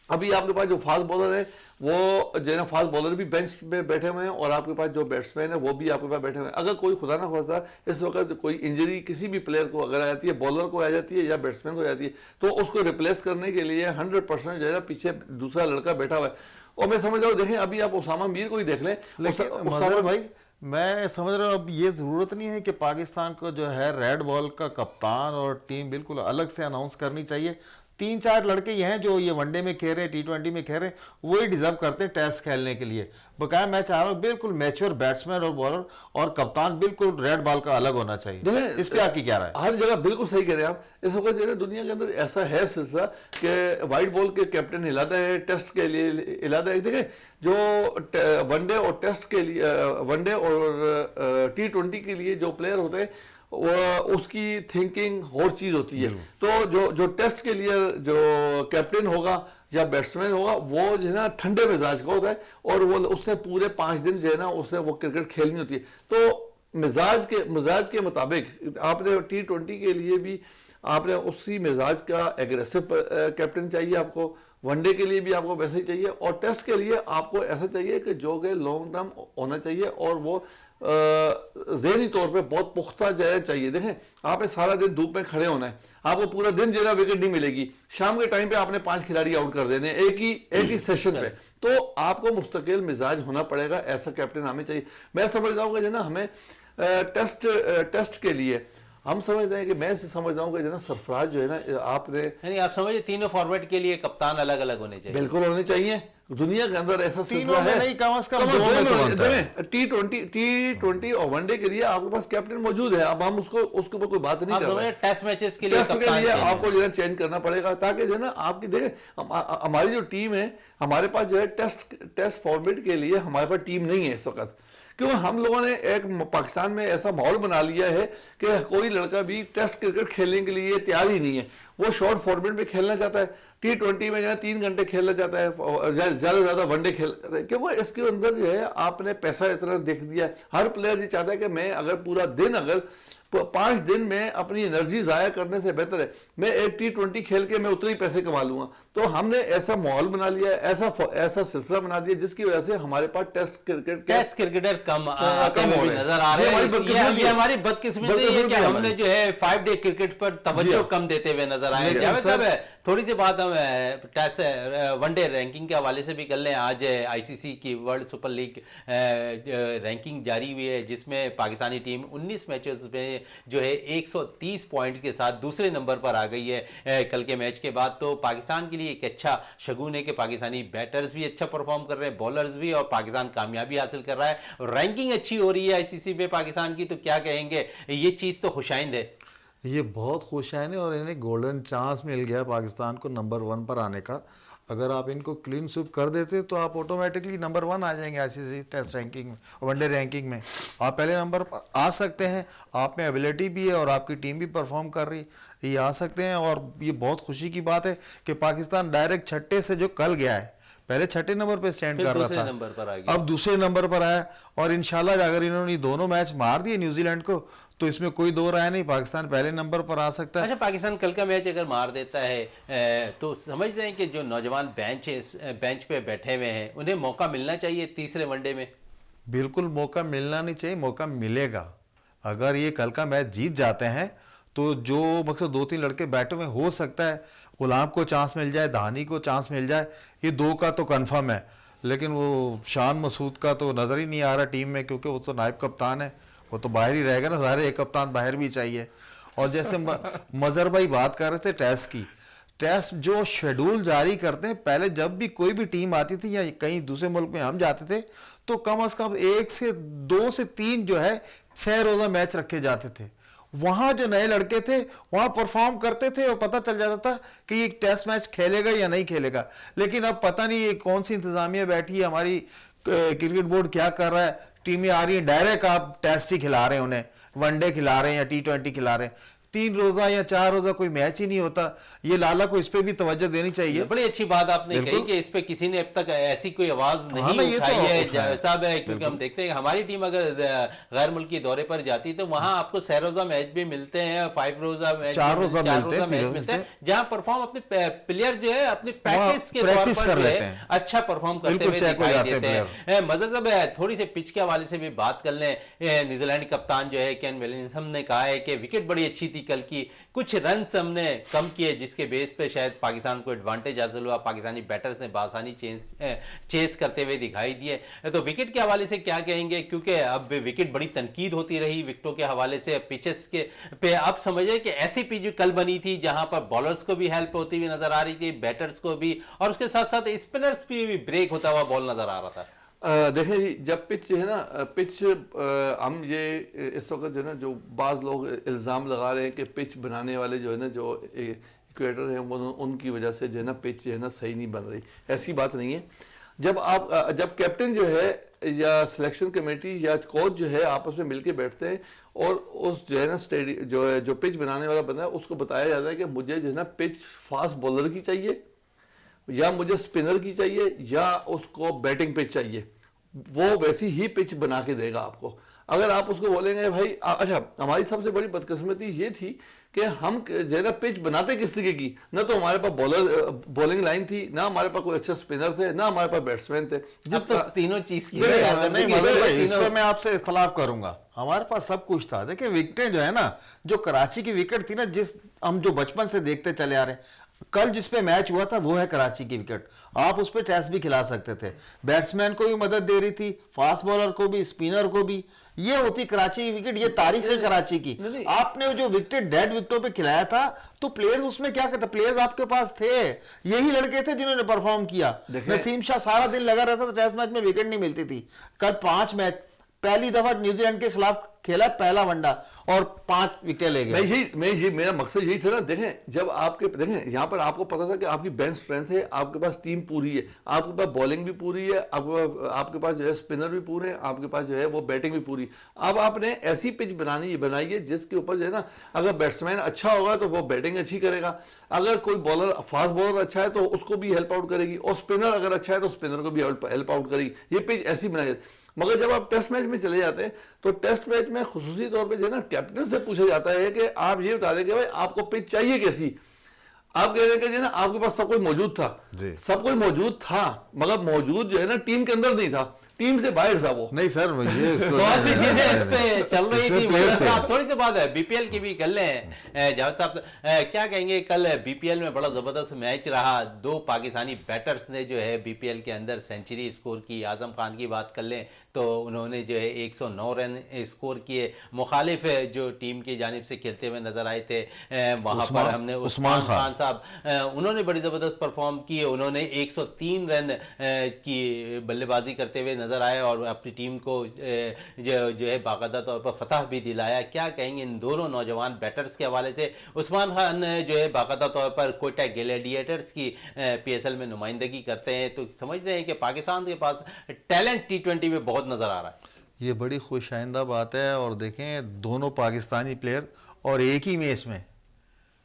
Speaker 3: अभी आपके पास जो फास्ट बॉलर है वो जो है ना फास्ट बॉलर भी बेंच पे बैठे हुए हैं और आपके पास जो बैट्समैन है वो भी आपके पास बैठे हुए हैं। अगर कोई खुदा ना खास्ता इस वक्त कोई इंजरी किसी भी प्लेयर को अगर आ जाती है, बॉलर को आ जाती है या बैट्समैन को आ जाती है, तो उसको रिप्लेस करने के लिए 100% जो है ना पीछे दूसरा लड़का बैठा हुआ है। और मैं समझ रहा हूँ, देखें अभी आप उसामा मीर को ही देख लें।
Speaker 2: मज़हर भाई मैं समझ रहा हूँ अब ये ज़रूरत नहीं है कि पाकिस्तान को जो है रेड बॉल का कप्तान और टीम बिल्कुल अलग से अनाउंस करनी चाहिए। 3-4 लड़के ये हैं जो ये वनडे में खेल रहे हैं, टी20 में खेल रहे हैं, वही डिजर्व करते हैं टेस्ट खेलने के लिए। बकाया मैं चाह रहा हूँ बिल्कुल मैच्योर बैट्समैन और बॉलर और कप्तान बिल्कुल रेड बॉल का अलग होना चाहिए। इस पे आपकी क्या राय है?
Speaker 3: हर जगह बिल्कुल सही कह रहे हैं आप। इस वक्त जो है दुनिया के अंदर ऐसा है सिलसिला कि वाइट बॉल के कैप्टन हिलाता है, टेस्ट के लिए हिलाता है। देखिए जो वनडे और टेस्ट के लिए वनडे और टी20 के लिए जो प्लेयर होते हैं वो उसकी थिंकिंग और चीज होती है। तो जो टेस्ट के लिए जो कैप्टन होगा या बैट्समैन होगा वो जो है ना ठंडे मिजाज का होता है और वो उसने पूरे 5 दिन जो है ना उसने वो क्रिकेट खेलनी होती है। तो मिजाज के मुताबिक आपने टी20 के लिए भी आपने उसी मिजाज का एग्रेसिव कैप्टन चाहिए, आपको वनडे के लिए भी आपको वैसे ही चाहिए और टेस्ट के लिए आपको ऐसा चाहिए कि जो कि लॉन्ग टर्म होना चाहिए और वो ज़हनी तौर पे बहुत पुख्ता जाया चाहिए। देखें आपने सारा दिन धूप में खड़े होना है, आपको पूरा दिन जो है विकेट नहीं मिलेगी, शाम के टाइम पे आपने 5 खिलाड़ी आउट कर देने एक ही सेशन पे, तो आपको मुस्तकिल मिजाज होना पड़ेगा, ऐसा कैप्टन हमें चाहिए। मैं समझ रहा हूँ कि ना हमें टेस्ट के लिए हम समझते हैं कि मैं समझ रहा हूँ कि सरफराज जो है ना आपने
Speaker 1: यानी आप समझिए तीनों फॉर्मेट के लिए कप्तान अलग अलग होने चाहिए।
Speaker 3: बिल्कुल होने चाहिए। दुनिया के अंदर ऐसा
Speaker 2: तीनों में नहीं, कम से कम 2 में तो बनता है।
Speaker 3: टी20 और वनडे के लिए आपके पास कैप्टन मौजूद है। अब हम उसको ऊपर कोई बात नहीं कर रहे।
Speaker 1: टेस्ट मैचेस के लिए
Speaker 3: आपको जो है चेंज करना पड़ेगा ताकि जो है ना आपकी देखें हमारी जो टीम है, हमारे पास जो है टेस्ट फॉर्मेट के लिए हमारे पास टीम नहीं है इस वक्त, क्यों हम लोगों ने एक पाकिस्तान में ऐसा माहौल बना लिया है कि कोई लड़का भी टेस्ट क्रिकेट खेलने के लिए तैयार ही नहीं है। वो शॉर्ट फॉर्मेट में खेलना चाहता है, टी20 में जो है 3 घंटे खेलना चाहता है, ज़्यादा ज़्यादा वनडे खेलना चाहता है, क्योंकि इसके अंदर जो है आपने पैसा इतना देख दिया। हर प्लेयर ये चाहता है कि मैं अगर पूरा दिन अगर 5 दिन में अपनी एनर्जी ज़ाया करने से बेहतर है मैं एक टी20 खेल के मैं उतने ही पैसे कमा लूंगा। तो हमने ऐसा माहौल बना लिया है, ऐसा सिलसिला बना दिया जिसकी वजह से हमारे पास टेस्ट क्रिकेटर
Speaker 1: कम नजर आ रहे हैं। ये हमारी बदकिस्मती है कि हमने जो है 5 डे क्रिकेट पर तवज्जो कम देते हुए नजर आए। जावेद साहब थोड़ी सी बात हम टेस्ट वनडे रैंकिंग के हवाले से भी कर लें। आज आईसीसी की वर्ल्ड सुपर लीग रैंकिंग जारी हुई है जिसमें पाकिस्तानी टीम 19 मैचेस में जो है 130 पॉइंट के साथ दूसरे नंबर पर आ गई है। कल के मैच के बाद तो पाकिस्तान के लिए एक अच्छा शगुन है कि पाकिस्तानी बैटर्स भी अच्छा परफॉर्म कर रहे हैं, बॉलर्स भी, और पाकिस्तान कामयाबी हासिल कर रहा है। रैंकिंग अच्छी हो रही है आईसीसी पे पाकिस्तान की, तो क्या कहेंगे, ये चीज़ तो खुशाइंद है।
Speaker 2: ये बहुत खुशाइन है और इन्हें गोल्डन चांस मिल गया पाकिस्तान को नंबर 1 पर आने का। अगर आप इनको क्लीन स्वीप कर देते तो आप ऑटोमेटिकली नंबर 1 आ जाएंगे आईसीसी टेस्ट रैंकिंग में, वनडे रैंकिंग में आप पहले नंबर पर आ सकते हैं। आप में एबिलिटी भी है और आपकी टीम भी परफॉर्म कर रही, ये आ सकते हैं। और ये बहुत खुशी की बात है कि पाकिस्तान डायरेक्ट 6ठे से जो कल गया है, पहले 6ठे नंबर पे स्टैंड कर रहा था, अब दूसरे नंबर पर आया। और इंशाल्लाह अगर इन्होंने दोनों मैच मार दिए न्यूजीलैंड को तो इसमें कोई दो राय नहीं, पाकिस्तान पहले नंबर पर आ सकता है।
Speaker 1: अच्छा, पाकिस्तान कल का मैच अगर मार देता है तो समझ रहे हैं कि जो नौजवान बेंच पे बैठे हुए हैं उन्हें मौका मिलना चाहिए तीसरे वनडे में।
Speaker 2: बिल्कुल मौका मिलना नहीं चाहिए, मौका मिलेगा। अगर ये कल का मैच जीत जाते हैं तो जो मकसद 2-3 लड़के बैठे हुए हो सकता है गुलाम को चांस मिल जाए, धानी को चांस मिल जाए, ये 2 का तो कंफर्म है। लेकिन वो शान मसूद का तो नज़र ही नहीं आ रहा टीम में, क्योंकि वो तो नायब कप्तान है, वो तो बाहर ही रहेगा ना, सारे एक कप्तान बाहर भी चाहिए। और जैसे मजहर भाई बात कर रहे थे टेस्ट की, टेस्ट जो शेड्यूल जारी करते हैं, पहले जब भी कोई भी टीम आती थी या कहीं दूसरे मुल्क में हम जाते थे तो कम से कम 1 से 2 से 3 जो है 6 रोज़ा मैच रखे जाते थे। वहाँ जो नए लड़के थे वहाँ परफॉर्म करते थे और पता चल जाता था कि ये टेस्ट मैच खेलेगा या नहीं खेलेगा। लेकिन अब पता नहीं ये कौन सी इंतज़ामिया बैठी है, हमारी क्रिकेट बोर्ड क्या कर रहा है, टीमें आ रही हैं डायरेक्ट आप टेस्ट ही खिला रहे हैं उन्हें, वनडे खिला रहे हैं या T20 खिला रहे हैं, 3 रोज़ा या 4 रोज़ा कोई मैच ही नहीं होता। ये लाला को इस पे भी तवज्जो देनी चाहिए।
Speaker 1: बड़ी अच्छी बात आपने कही कि इस पे किसी ने अब तक ऐसी कोई आवाज नहीं उठाई है साहब, क्योंकि हम देखते हैं हमारी टीम अगर गैर मुल्की दौरे पर जाती है तो वहां आपको 6 रोज़ा मैच भी मिलते हैं, 5 रोज़ा मैच,
Speaker 2: 4 रोज़ा
Speaker 1: मैच मिलते हैं, जहां परफॉर्म अपने प्लेयर जो है अपनी प्रैक्टिस के तौर पर जो है अच्छा परफॉर्म करते हुए दिखाई देते हैं। मजहर साहब थोड़ी सी पिच के हवाले से भी बात कर लें। न्यूजीलैंड कप्तान जो है केन विलियमसन ने कहा है कि विकेट बड़ी अच्छी थी कल की, कुछ रन हमने कम किए जिसके बेस पे शायद पाकिस्तान को एडवांटेज हासिल हुआ, पाकिस्तानी बैटर्स ने बासानी चेस करते हुए दिखाई दिए। तो विकेट के हवाले से क्या कहेंगे, क्योंकि अब विकेट बड़ी तनकीद होती रही विकेटों के हवाले से, पिचेस के पे अब समझे कि ऐसी पिच कल बनी थी जहां पर बॉलर्स को भी हेल्प होती हुई नजर आ रही थी, बैटर्स को भी, और उसके साथ साथ स्पिनर्स भी ब्रेक होता हुआ बॉल नजर आ रहा था।
Speaker 3: देखें जी, जब पिच जो है ना, पिच हम ये इस वक्त जो है ना, जो बाज़ लोग इल्ज़ाम लगा रहे हैं कि पिच बनाने वाले जो है ना, जो इक्वेटर हैं वो उनकी वजह से जो है ना पिच जो है ना सही नहीं बन रही, ऐसी बात नहीं है। जब कैप्टन जो है या सिलेक्शन कमेटी या कोच जो है आपस में मिलके बैठते हैं और उस जो है ना स्टेडियम जो है जो पिच बनाने वाला बंदा है उसको बताया जाता है कि मुझे जो है ना पिच फास्ट बॉलर की चाहिए या मुझे स्पिनर की चाहिए या उसको बैटिंग पिच चाहिए, वो वैसी ही पिच बना के देगा आपको। अगर आप उसको बोलेंगे भाई अच्छा, हमारी सबसे बड़ी बदकिस्मती ये थी कि हम जो है ना पिच बनाते किस तरीके की, ना तो हमारे पास बॉलिंग लाइन थी, ना हमारे पास कोई अच्छे स्पिनर थे, ना हमारे पास बैट्समैन थे।
Speaker 1: जिस तो तीनों चीज की
Speaker 2: इससे मैं आपसे इख्तलाफ करूंगा। हमारे पास सब कुछ था। देखिए विकेटें जो है ना, जो कराची की विकेट थी ना, जिस हम जो बचपन से देखते चले आ रहे हैं, कल जिस पे मैच हुआ था वो है कराची की विकेट। आप उस पे टेस्ट भी खिला सकते थे, बैट्समैन को भी मदद दे रही थी, फास्ट बॉलर को भी, स्पिनर को भी। ये होती कराची की विकेट, ये तारीख है कराची की। आपने जो विकेट डेड विकेटों पे खिलाया था तो प्लेयर्स उसमें क्या करते, प्लेयर्स आपके पास थे, यही लड़के थे जिन्होंने परफॉर्म किया। नसीम शाह सारा दिन लगा रहता था, टेस्ट मैच में विकेट नहीं मिलती थी। कल 5 मैच, पहली दफा न्यूजीलैंड के खिलाफ खेला, पहला वनडा और 5 विकेट ले गए।
Speaker 3: मेरा मकसद यही था ना। देखें जब देखें यहाँ पर आपको पता था कि आपकी बेंच स्ट्रेंथ है, आपके पास टीम पूरी है, आपके पास बॉलिंग भी पूरी है, आपके पास जो है स्पिनर भी पूरे हैं, आपके पास जो है वो बैटिंग भी पूरी। अब आपने ऐसी पिच बनाई है जिसके ऊपर जो है ना, अगर बैट्समैन अच्छा होगा तो वो बैटिंग अच्छी करेगा, अगर कोई बॉलर फास्ट बॉलर अच्छा है तो उसको भी हेल्प आउट करेगी, और स्पिनर अगर अच्छा है तो स्पिनर को भी हेल्प आउट करेगी। ये पिच ऐसी बनाई जाती। मगर जब आप टेस्ट मैच में चले जाते हैं तो टेस्ट मैच में खुसूसी तौर पे जो है ना कैप्टन से पूछा जाता है कि आप ये बता दें कि भाई आपको पिच चाहिए कैसी। आप कह रहे हैं कि जो ना आपके पास सब कुछ मौजूद था, सब कुछ मौजूद था, मगर मौजूद जो है ना टीम के अंदर नहीं था, टीम से बाहर था वो।
Speaker 2: नहीं सर, ये
Speaker 1: बहुत सी चीजें इस पे चल रही थी। थोड़ी सी बात है बीपीएल की भी कर लें। जावेद साहब क्या कहेंगे, कल बीपीएल में बड़ा जबरदस्त मैच रहा, 2 पाकिस्तानी बैटर्स ने जो है बीपीएल के अंदर सेंचुरी स्कोर की। आजम खान की बात कर लें तो उन्होंने जो है 109 रन स्कोर किए। मुखालिफ जो टीम की जानिब से खेलते हुए नजर आए थे वहां पर हमने उस्मान खान साहब, उन्होंने बड़ी जबरदस्त परफॉर्म किए। उन्होंने 103 रन की बल्लेबाजी करते हुए नजर आए और अपनी टीम को जो है बाकायदा तौर पर फतह भी दिलाया। क्या कहेंगे इन दोनों नौजवान बैटर्स के हवाले से? उस्मान खान जो है बाकायदा तौर पर कोयटा ग्लैडिएटर्स की PSL में नुमाइंदगी करते हैं, तो समझ रहे हैं कि पाकिस्तान के पास टैलेंट T20 में बहुत नजर आ रहा है।
Speaker 2: ये बड़ी खुशाइंदा बात है। और देखें दोनों पाकिस्तानी प्लेयर और एक ही मैच में,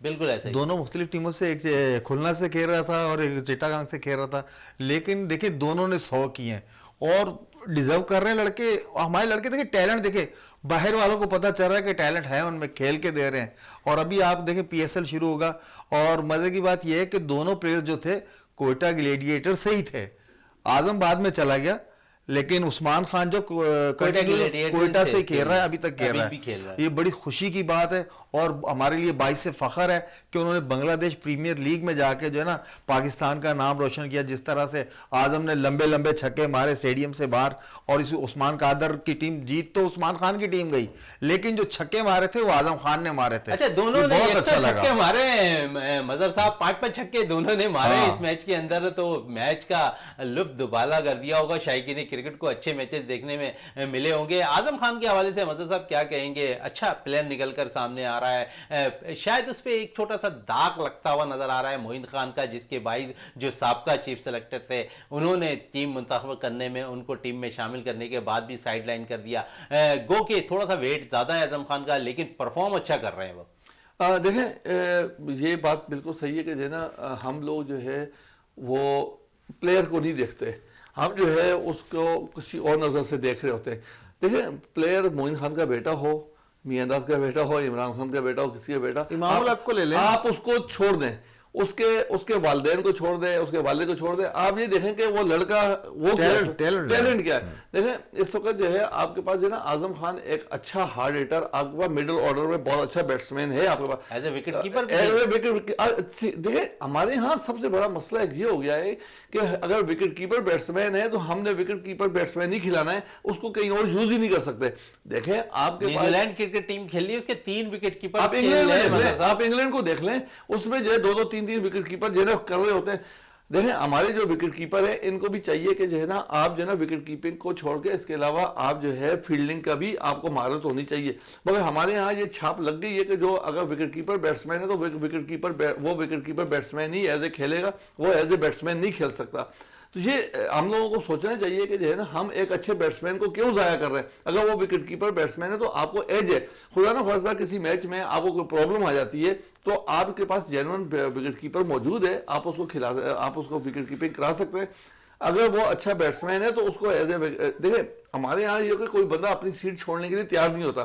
Speaker 1: बिल्कुल ऐसे ही
Speaker 2: दोनों मुख्तलिफ टीमों से, एक खुलना से खेल रहा था और एक चिटागांग से खेल रहा था, लेकिन देखिए दोनों ने 100 किए हैं और डिजर्व कर रहे हैं लड़के। हमारे लड़के देखिए टैलेंट, देखिए बाहर वालों को पता चल रहा है कि टैलेंट है उनमें, खेल के दे रहे हैं। और अभी आप देखें PSL शुरू होगा और मजे की बात यह है कि दोनों प्लेयर जो थे कोयटा ग्लैडिएटर से ही थे। आजम बाद में चला गया, लेकिन उस्मान खान जो
Speaker 1: Gladiators
Speaker 2: कोयटा से
Speaker 1: से
Speaker 2: खेल रहा है, अभी तक खेल
Speaker 1: अभी
Speaker 2: रहा
Speaker 1: भी खेल रहा
Speaker 2: है,
Speaker 1: है।
Speaker 2: ये बड़ी खुशी की बात है। और हमारे लिए बाइस से फख्र है कि उन्होंने बांग्लादेश प्रीमियर लीग में जाके जो है ना पाकिस्तान का नाम रोशन किया। जिस तरह से आजम ने लंबे लंबे छक्के मारे स्टेडियम से बाहर, और इस उस्मान कादर की टीम, जीत तो उस्मान खान की टीम गई, लेकिन जो छक्के मारे थे वो आजम खान ने मारे थे।
Speaker 1: अच्छा, दोनों
Speaker 2: ये
Speaker 1: ने
Speaker 2: बहुत अच्छा
Speaker 1: छक्के
Speaker 2: लगा।
Speaker 1: मारे हैं, मजहर साहब 5-5 छक्के दोनों ने मारे
Speaker 2: हाँ।
Speaker 1: इस मैच के अंदर, तो मैच का लुत्फ दुबाला कर दिया होगा। शायकीन क्रिकेट को अच्छे मैचेस देखने में मिले होंगे। आजम खान के हवाले से मजहर साहब क्या कहेंगे? अच्छा प्लेयर निकल कर सामने आ रहा है, शायद उस पर एक छोटा सा दाग लगता हुआ नजर आ रहा है मोइन खान का, जिसके बाइस जो साबका चीफ सेलेक्टर थे उन्होंने टीम मुंतखब करने में, उनको टीम में शामिल करने के बाद भी साइड लाइन कर दिया। गो के थोड़ा सा वेट ज्यादा है आजम खान का, लेकिन परफॉर्म अच्छा कर रहे हैं वो।
Speaker 3: देखें, ये बात बिल्कुल सही है कि जो है ना हम लोग जो है वो प्लेयर को नहीं देखते, हम जो है उसको किसी और नज़र से देख रहे होते हैं। देखें, प्लेयर मोइन खान का बेटा हो, मियांदाद का बेटा हो, इमरान खान का बेटा हो, किसी का बेटा,
Speaker 2: इमामुल हक को ले लें।
Speaker 3: आप उसको छोड़ दें, उसके वालिदैन को छोड़ दें, उसके वालिद को छोड़ दें, आप ये देखें कि वो लड़का वो टैलेंट क्या है। देखें, इस वक्त जो है आपके पास जो है ना आजम खान एक अच्छा हार्ड हिटर, आपके पास मिडिल ऑर्डर में बहुत अच्छा बैट्समैन है आपके पास,
Speaker 1: एज ए विकेट कीपर।
Speaker 3: देखिए, हमारे यहाँ सबसे बड़ा मसला एक ये हो गया है कि अगर विकेट कीपर बैट्समैन है तो हमने विकेट कीपर बैट्समैन ही खिलाना है, उसको कहीं और यूज ही नहीं कर सकते। देखें, आपके पास
Speaker 1: न्यूजीलैंड क्रिकेट टीम खेल रही है, उसके 3 विकेट कीपर।
Speaker 3: आप इंग्लैंड को देख लें, उसमें जो है 2-2 3-3 विकेट कीपर जो है कर रहे होते हैं। देखें, हमारे जो विकेट कीपर है इनको भी चाहिए कि जो है ना आप जो है ना विकेट कीपिंग को छोड़ के इसके अलावा आप जो है फील्डिंग का भी आपको महारत होनी चाहिए। मगर हमारे यहाँ ये छाप लग गई है कि जो अगर विकेट कीपर बैट्समैन है तो विकेट कीपर बैट्समैन ही एज ए खेलेगा, वो एज ए बैट्समैन नहीं खेल सकता। तो ये हम लोगों को सोचना चाहिए कि जो है ना हम एक अच्छे बैट्समैन को क्यों ज़ाया कर रहे हैं। अगर वो विकेट कीपर बैट्समैन है तो आपको एज है, खुदा ना खास्ता किसी मैच में आपको कोई प्रॉब्लम आ जाती है तो आपके पास जेन्युइन विकेट कीपर मौजूद है, आप उसको विकेट कीपिंग करा सकते हैं। अगर वो अच्छा बैट्समैन है तो उसको एज ए देखिए, हमारे यहाँ ये कोई बंदा अपनी सीट छोड़ने के लिए तैयार नहीं होता।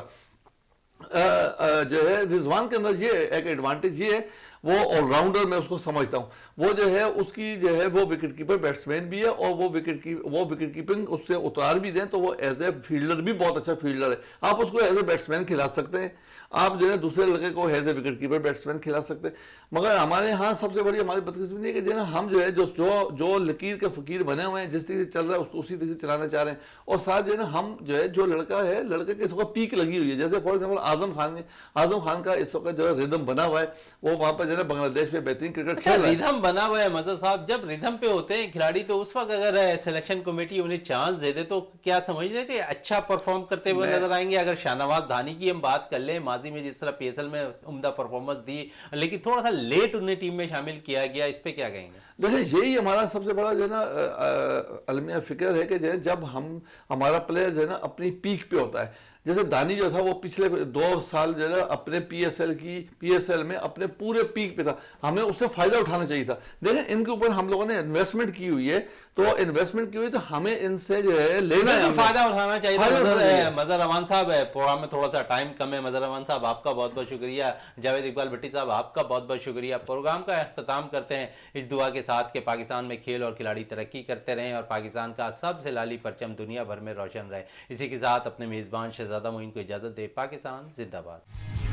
Speaker 3: जो है रिजवान के अंदर ये एक एडवांटेज ये है, वो ऑलराउंडर मैं उसको समझता हूँ, वो जो है उसकी जो है वो विकेट कीपर बैट्समैन भी है और वो विकेट कीपिंग उससे उतार भी दें तो वो एज ए फील्डर भी बहुत अच्छा फील्डर है। आप उसको एज ए बैट्समैन खिला सकते हैं, आप जो है दूसरे लड़के को as a wicket keeper batsman खिला सकते हैं। मगर हमारे यहाँ सबसे बड़ी हमारी बदकिस्मती है कि जो है हम जो है जो लकीर के फकीर बने हुए हैं, जिस तरीके से चल रहा है उसको उसी तरीके से चलाना चाह रहे हैं। और साथ जो है ना हम जो है जो लड़का है, लड़के के इस वक्त पीक लगी हुई है। जैसे फॉर एग्जाम्पल आजम खान का इस वक्त जो है रिदम बना हुआ है, वो वहाँ पर जो है बांग्लादेश में बेहतरीन क्रिकेट खेल रहा है।
Speaker 1: रिदम बना हुआ है मजहर साहब, जब रिदम पे होते हैं खिलाड़ी तो उस वक्त अगर सिलेक्शन कमेटी उन्हें चांस दे दे तो क्या समझ रहे थे अच्छा परफॉर्म करते हुए नजर आएंगे? अगर शाहनवाज धानी की हम बात कर लें, माजी में जिस तरह PSL में उम्दा परफॉर्मेंस दी, लेकिन थोड़ा सा लेट उन्हें टीम में शामिल किया गया, इस पे क्या कहेंगे?
Speaker 3: देखिए, यही हमारा सबसे बड़ा जो है ना अलमिया फिक्र है कि जो है जब हमारा प्लेयर जो है ना अपनी पीक पे होता है, जैसे दानी जो था वो पिछले 2 साल जो है अपने PSL में अपने पूरे पीक पे था, हमें उससे फायदा उठाना चाहिए था। देखें, इनके ऊपर हम लोगों ने इन्वेस्टमेंट की हुई है, तो इन्वेस्टमेंट की हुई तो हमें इनसे जो है लेना है,
Speaker 1: फायदा उठाना चाहिए था। मजहर रहमान साहब, प्रोग्राम में थोड़ा सा टाइम कम है। मजहर रहमान साहब आपका बहुत बहुत शुक्रिया। जावेद इकबाल भट्टी साहब आपका बहुत बहुत शुक्रिया। प्रोग्राम का अख्ताम करते हैं इस दुआ के साथ कि पाकिस्तान में खेल और खिलाड़ी तरक्की करते रहें और पाकिस्तान का सबसे लाली परचम दुनिया भर में रोशन रहे। इसी के साथ अपने मेज़बान शहजादा मोइन को इजाज़त दे। पाकिस्तान जिंदाबाद।